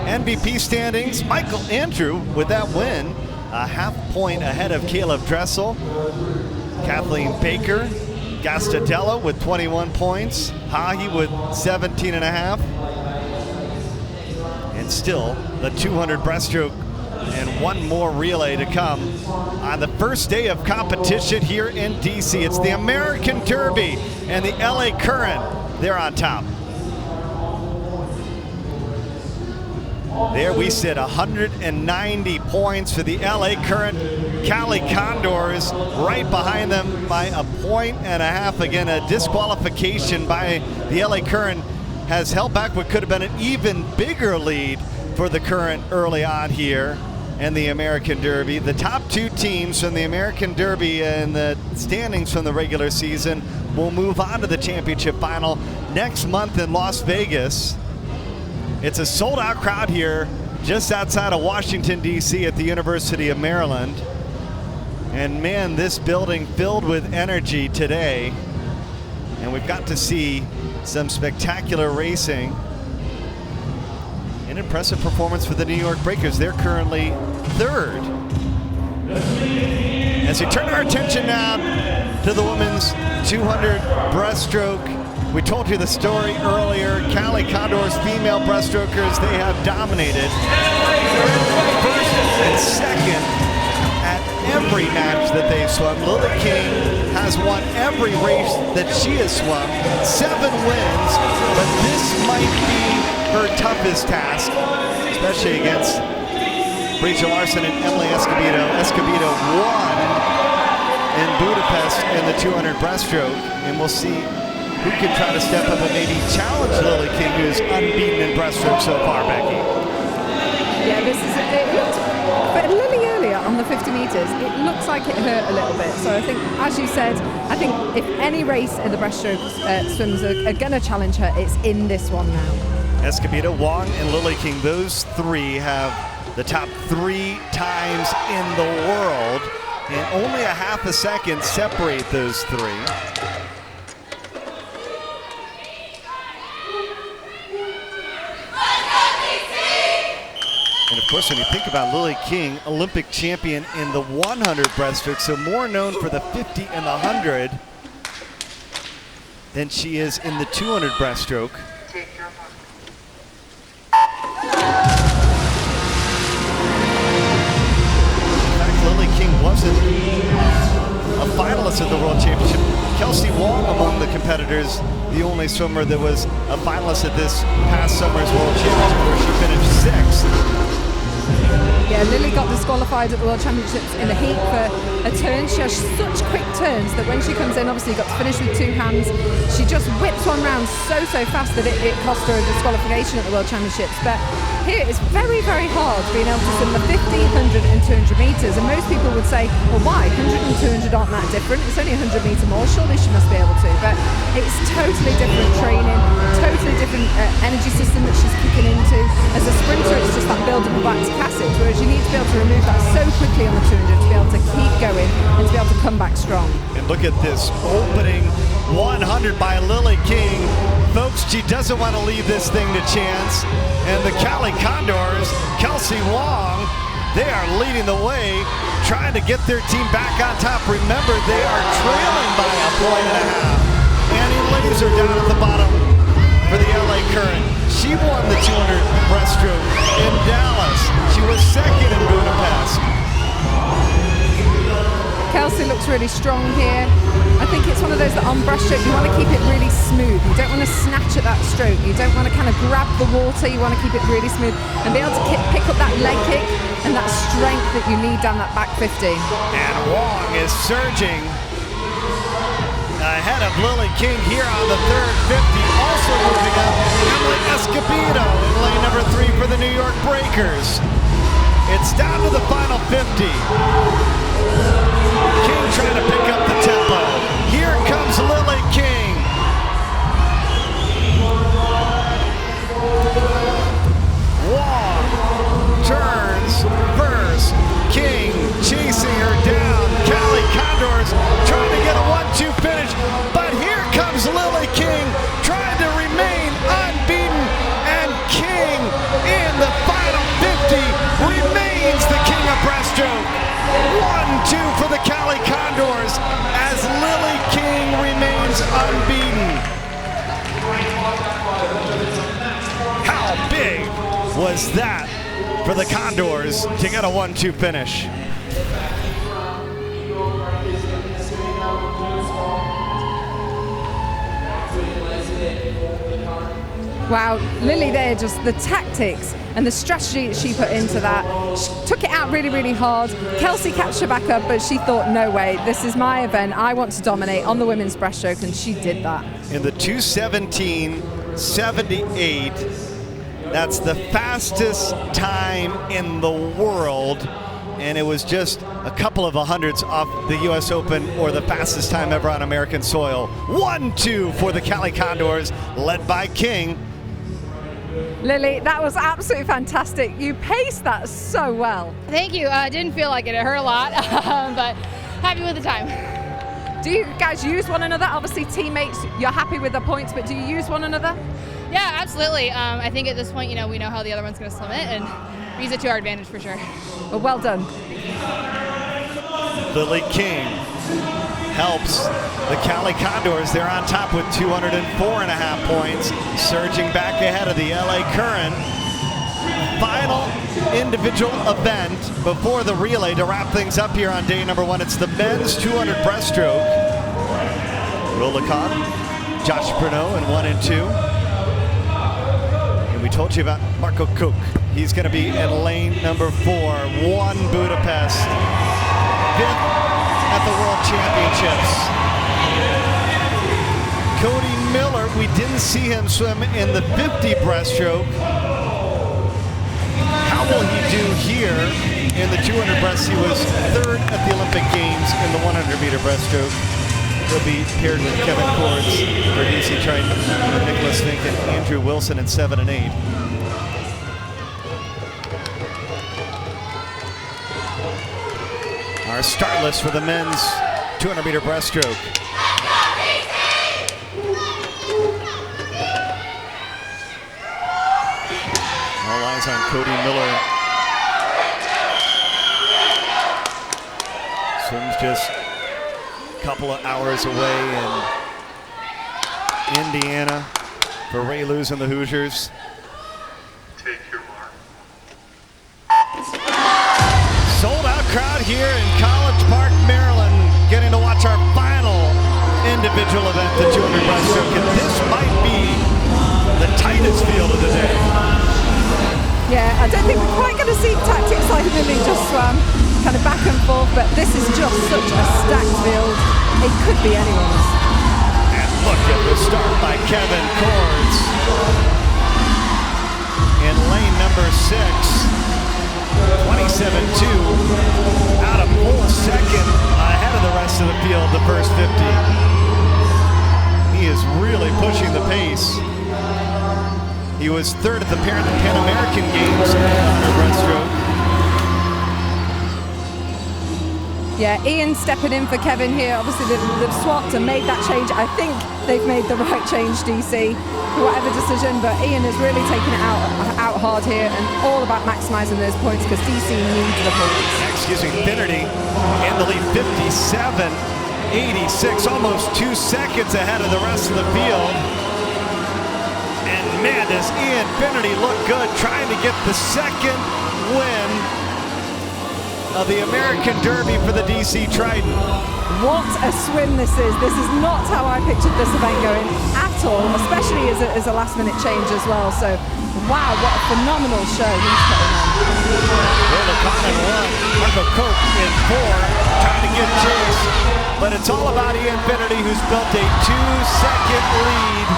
MVP standings, Michael Andrew with that win, a half point ahead of Caleb Dressel. Kathleen Baker, Gastadello with 21 points, Hahi with 17 and a half. And still the 200 breaststroke and one more relay to come on the first day of competition here in DC. It's the American Derby and the LA Current. They're on top. There we sit, 190 points for the LA Current. Cali Condors right behind them by a point and a half. Again, a disqualification by the LA Current has held back what could have been an even bigger lead for the Current early on here in the American Derby. The top two teams from the American Derby and the standings from the regular season will move on to the championship final next month in Las Vegas. It's a sold-out crowd here just outside of Washington, D.C. at the University of Maryland. And man, this building filled with energy today. And we've got to see some spectacular racing. An impressive performance for the New York Breakers. They're currently third. As we turn our attention now to the women's 200 breaststroke. We told you the story earlier. Cali Condors female breaststrokers, they have dominated. First and second at every match that they've swum. Lily King has won every race that she has swum. 7 wins, but this might be her toughest task, especially against Rachel Larson and Emily Escobedo. Escobedo won in Budapest in the 200 breaststroke, and we'll see who can try to step up and maybe challenge Lily King, who's unbeaten in breaststroke so far, Becky. Yeah, this is but Lily earlier on the 50 meters, it looks like it hurt a little bit. So I think, as you said, I think if any race in the breaststroke swimmers are going to challenge her, it's in this one now. Escobedo, Wong, and Lily King, those three have the top 3 times in the world, and only a half a second separate those 3. And of course, when you think about Lily King, Olympic champion in the 100 breaststroke, so more known for the 50 and the 100 than she is in the 200 breaststroke. In fact, Lily King wasn't a finalist at the World Championship. Kelsey Wong, among the competitors, the only swimmer that was a finalist at this past summer's World Championship, where she finished 6th. Yeah, Lily got disqualified at the World Championships in the heat for a turn. She has such quick turns that when she comes in, obviously got to finish with 2 hands. She just whips one round so fast that it cost her a disqualification at the World Championships. But here it's very, very hard being able to swim the 50, 100 and 200 meters. And most people would say, well, why? 100 and 200 aren't that different. It's only a 100 meter more. Surely she must be able to. But it's totally different training, totally different energy system that she's kicking into. As a sprinter, it's just that buildable lactic acid, whereas you need to be able to remove that so quickly on the 200 to be able to keep going and to be able to come back strong. And look at this opening 100 by Lily King. Folks, she doesn't want to leave this thing to chance. And the Cali Condors, Kelsey Wong, they are leading the way, trying to get their team back on top. Remember, they are trailing by a point and a half. Annie Laser down at the bottom for the LA Current. She won the 200 breaststroke in Dallas. She was 2nd in Budapest. Kelsey looks really strong here. I think it's one of those that on breaststroke you want to keep it really smooth. You don't want to snatch at that stroke. You don't want to kind of grab the water. You want to keep it really smooth and be able to pick up that leg kick and that strength that you need down that back 50. And Wong is surging ahead of Lily King here on the third 50. Also moving up, Emily Escobedo in lane number 3 for the New York Breakers. It's down to the final 50. King trying to pick up the tempo. Here comes Lily King. Wong turns first. King chasing her down. Cali Condors trying to get a 1-2 finish. But here comes Lily King trying to remain unbeaten. And King in the final 50 remains the king of breaststroke. 1-2 for the Cali Condors as Lily King remains unbeaten. How big was that for the Condors to get a 1-2 finish? Wow, Lily there, just the tactics and the strategy that she put into that. She took it out really, really hard. Kelsey catched her back up, but she thought, no way, this is my event. I want to dominate on the women's breaststroke, and she did that. In the 2:17.78, that's the fastest time in the world, and it was just a couple of 100s off the US Open or the fastest time ever on American soil. 1-2 for the Cali Condors, led by King. Lily, that was absolutely fantastic. You paced that so well. Thank you. Didn't feel like it. It hurt a lot, but happy with the time. Do you guys use one another? Obviously, teammates, you're happy with the points, but do you use one another? Yeah, absolutely. I think at this point, we know how the other one's going to swim it, and we use it to our advantage for sure. Well done. Lily King helps the Cali Condors. They're on top with 204.5 points, surging back ahead of the LA Current. Final individual event before the relay to wrap things up here on day number 1. It's the men's 200 breaststroke. Will LeCon, Josh Bruneau in 1 and 2. And we told you about Marco Koch. He's going to be in lane number 4, 1 Budapest, 5th at the World Championships. Cody Miller, we didn't see him swim in the 50 breaststroke. How will he do here in the 200 breast? He was 3rd at the Olympic Games in the 100-meter breaststroke. He'll be paired with Kevin Cords for DC Triton, Nicholas Fink, and Andrew Wilson in 7 and 8. Our start list for the men's 200-meter breaststroke. All eyes on Cody Miller. Swims just a couple of hours away in Indiana for Ray Lewis and the Hoosiers. Sold out crowd here in College Park, Maryland, getting to watch our final individual event, the 200 breaststroke. And this might be the tightest field of the day. Yeah, I don't think we're quite going to see tactics like Lily just swam, kind of back and forth, but this is just such a stacked field. It could be anyone's. And look at the start by Kevin Cords in lane number 6. 27-2, out a full second ahead of the rest of the field, the first 50. He is really pushing the pace. He was 3rd at the Pan American Games in the breaststroke. Yeah, Ian stepping in for Kevin here. Obviously, they've swapped and made that change. I think they've made the right change, DC, for whatever decision, but Ian is really taking it out hard here and all about maximising those points because DC needs the points. Excuse me, Finnerty in the lead, 57-86, almost 2 seconds ahead of the rest of the field. And man, does Ian Finnerty look good, trying to get the second win of the American Derby for the DC Triton. What a swim this is. This is not how I pictured this event going at all, especially as a last-minute change as well. So, wow, what a phenomenal show he's putting on. Will LeCon in 1, Marco Koch in 4, trying to get chase. But it's all about Ian Finnerty, who's built a 2-second lead.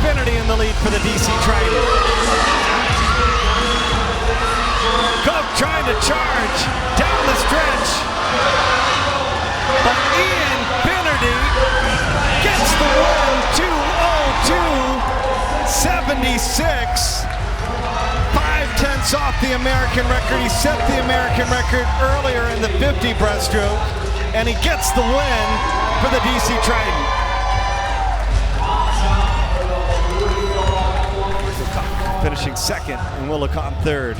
Finnerty in the lead for the DC Triton. Koch trying to charge down the stretch. But Ian Finnerty gets the win, 2:02.76. 5/10 off the American record. He set the American record earlier in the 50 breaststroke, and he gets the win for the DC Triton. Finishing 2nd, and Will LeCon 3rd.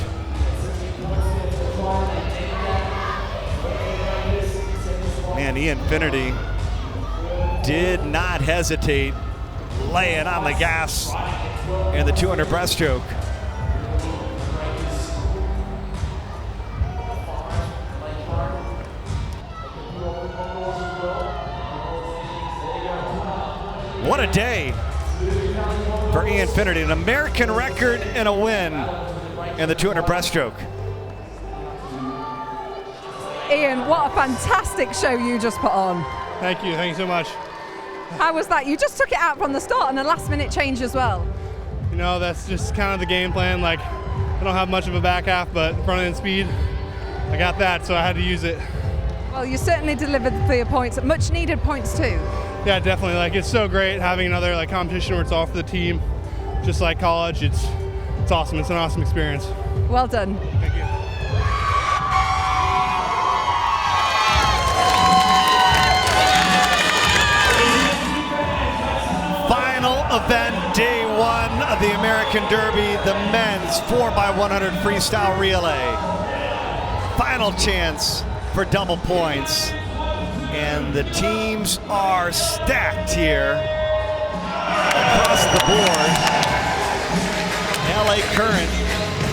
Man, Ian Finnerty did not hesitate, laying on the gas in the 200 breaststroke. What a day for Ian Finnerty, an American record and a win in the 200 breaststroke. Ian, what a fantastic show you just put on. Thank you so much. How was that? You just took it out from the start and a last-minute change as well. You know, that's just kind of the game plan. Like, I don't have much of a back half, but front end speed I got that, so I had to use it. Well, you certainly delivered for your points, much needed points too. Yeah, definitely. Like, it's so great having another like competition where it's all for the team, just like college. It's awesome. It's an awesome experience. Well done. Thank you. Final event, day one of the American Derby, the men's 4x100 freestyle relay. Final chance for double points. And the teams are stacked here across the board. LA Current,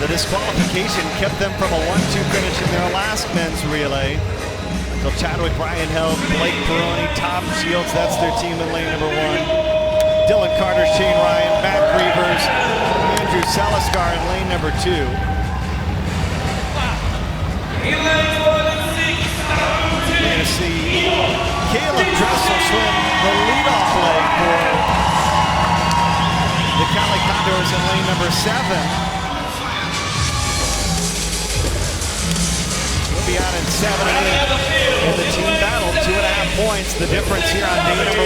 the disqualification kept them from a 1-2 finish in their last men's relay. So Chadwick Ryan held, Blake Peroni, Tom Shields, that's their team in lane number 1. Dylan Carter, Shane Ryan, Matt Grievers, Andrew Saliskar in lane number 2. You're going to see Caleb Dressel swim the leadoff leg for the Cali Condors in lane number 7. We'll be out in 7 and 8 in the team battle. 2.5 points, the difference here on day number 1.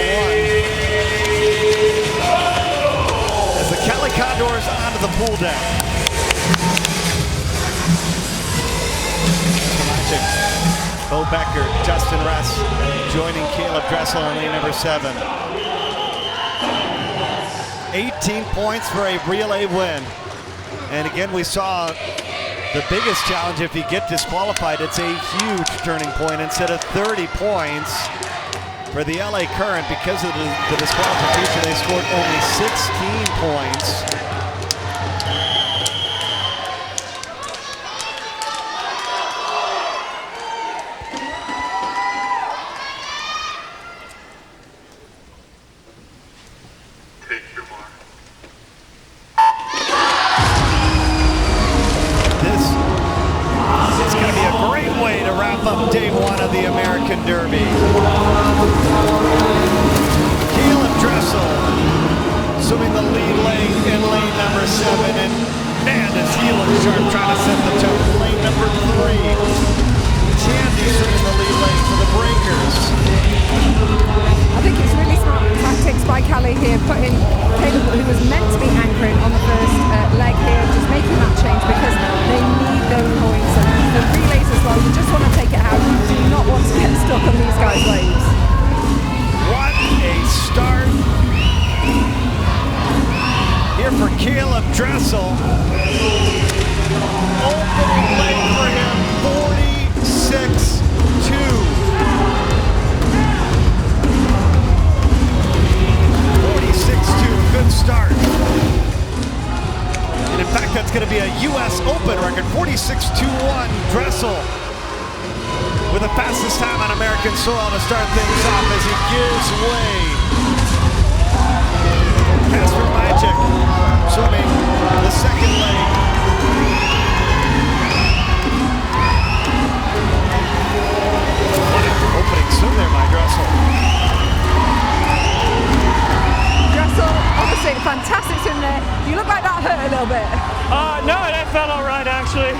As the Cali Condors onto the pool deck. Bo Becker, Justin Russ joining Caleb Dressel in lane number 7. 18 points for a relay win. And again, we saw the biggest challenge. If you get disqualified, it's a huge turning point. Instead of 30 points for the LA Current, because of the disqualification, they scored only 16 points. Derby. Caleb Dressel swimming the lead lane in lane number 7, and man, does he look sharp trying to set the tone. Lane number 3. Tandy swimming the lead lane for the Breakers. I think it's really smart tactics by Cali here, putting Caleb, who was meant to be anchoring on the first leg here, just making that change because they need those points. And the relays as well, you just want to take it out. You do not want to get stuck on these guys' waves. What a start here for Caleb Dressel. Opening lane for him, 46-2. 46-2, good start. And in fact, that's going to be a U.S. Open record, 46-2-1. Dressel with the fastest time on American soil to start things off as he gives way. Casper Magic swimming the second leg. What an opening swim there by Dressel. Dressel, obviously a fantastic swim there. You look like that hurt a little bit. No, that felt all right actually.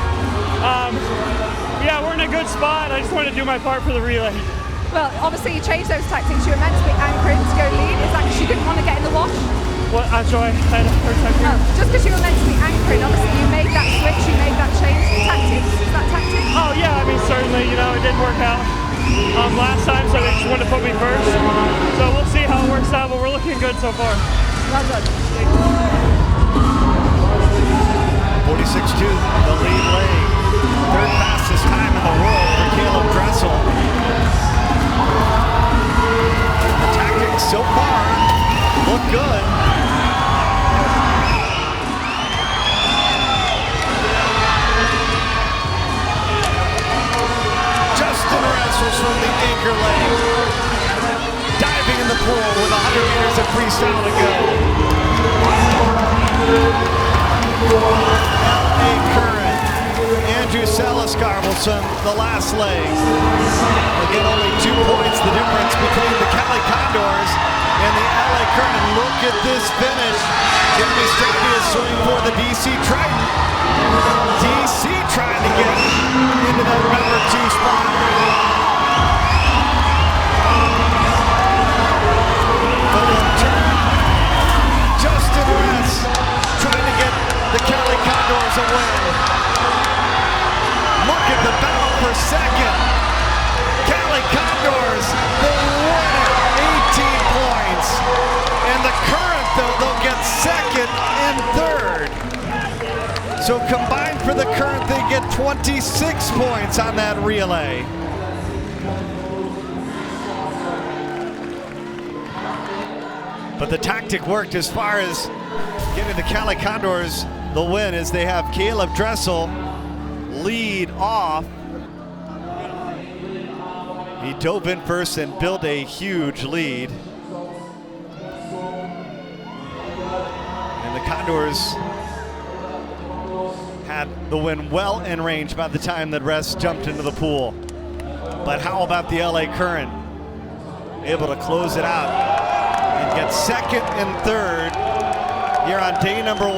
Yeah, we're in a good spot. I just wanted to do my part for the relay. Well, obviously you changed those tactics. You were meant to be anchoring to go lead. Is that because you didn't want to get in the wash? Well, I'm sorry, I had a hard time here. Just because you were meant to be anchoring, obviously you made that switch, you made that change. Tactics, is that tactics? Oh yeah, I mean certainly, it didn't work out last time, so they just wanted to put me first. So we'll see how it works out, but we're looking good so far. Well done. 46-2, the lead lane. Third fastest time in the world for Caleb Dressel. The tactics so far look good. Justin Russell from the anchor lane. Diving in the pool with 100 meters of freestyle to go. LA Current. Andrew Saliskar will swim the last leg. Again, only 2 points the difference between the Cali Condors and the LA Current. Look at this finish. Jeremy Strachey is swimming for the DC Triton. DC trying to get into that number 2 spot. But the turn, Justin Ress trying to get the Cali Condors a win. Look at the battle for second. Cali Condors, they win it, 18 points. And the Current, though, they'll get second and third. So combined for the Current, they get 26 points on that relay. But the tactic worked as far as giving the Cali Condors the win, as they have Caleb Dressel lead off. He dove in first and built a huge lead. And the Condors had the win well in range by the time that Ress jumped into the pool. But how about the LA Current? Able to close it out and get second and third here on day number 1.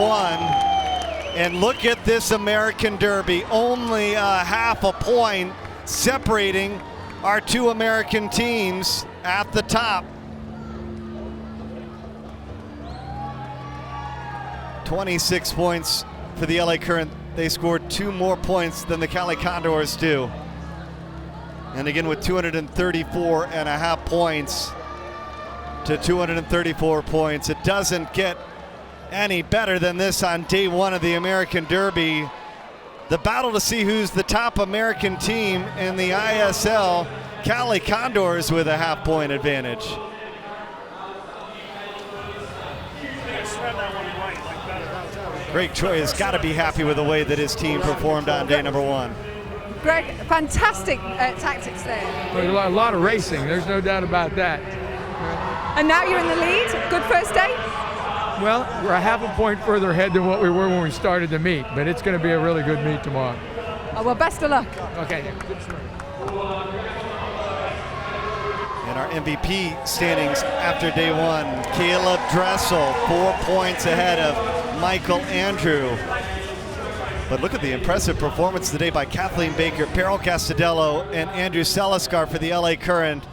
And look at this American Derby, only half a point separating our 2 American teams at the top. 26 points for the LA Current. They scored 2 more points than the Cali Condors do. And again, with 234.5 points to 234 points, it doesn't get any better than this on day 1 of the American Derby. The battle to see who's the top American team in the ISL. Cali Condors with a half-point advantage. Greg Troy has got to be happy with the way that his team performed on day number 1. Greg, fantastic tactics there. There's a lot of racing, there's no doubt about that. And now you're in the lead. Good first day? Well, we're a half a point further ahead than what we were when we started the meet, but it's going to be a really good meet tomorrow. Oh, well, best of luck. Okay. And our MVP standings after day 1, Caleb Dressel, 4 points ahead of Michael Andrew. But look at the impressive performance today by Kathleen Baker, Peril Gastadello, and Andrew Seliskar for the LA Current.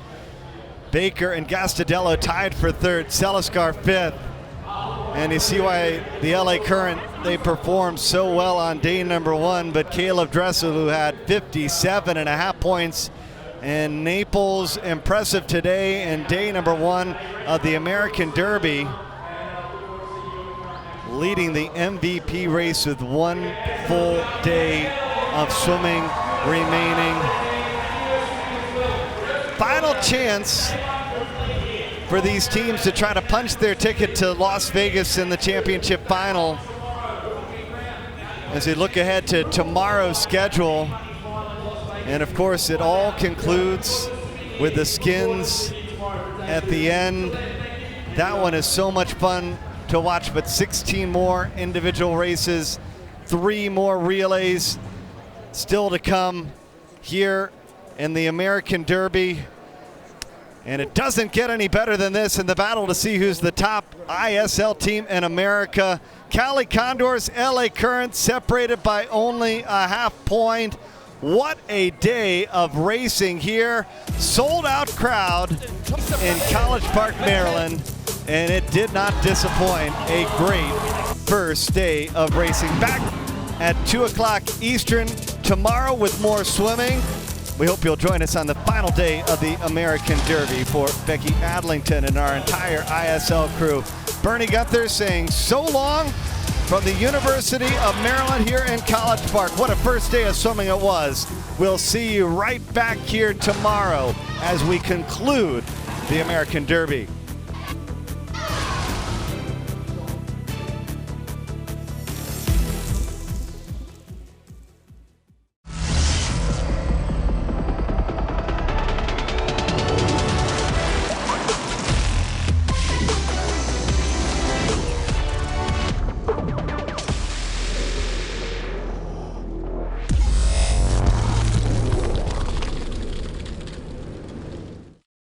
Baker and Gastadello tied for 3rd, Seliskar 5th. And you see why the LA Current, they performed so well on day number 1, but Caleb Dressel, who had 57.5 points, and Naples impressive today in day number 1 of the American Derby, leading the MVP race with 1 full day of swimming remaining. Final chance for these teams to try to punch their ticket to Las Vegas in the championship final as they look ahead to tomorrow's schedule. And of course, it all concludes with the skins at the end. That one is so much fun to watch, but 16 more individual races, 3 more relays still to come here in the American Derby. And it doesn't get any better than this in the battle to see who's the top ISL team in America. Cali Condors, LA Current separated by only a half point. What a day of racing here. Sold out crowd in College Park, Maryland, and it did not disappoint. A great first day of racing. Back at 2 o'clock Eastern tomorrow with more swimming. We hope you'll join us on the final day of the American Derby. For Becky Adlington and our entire ISL crew, Bernie Gunther saying so long from the University of Maryland here in College Park. What a first day of swimming it was. We'll see you right back here tomorrow as we conclude the American Derby.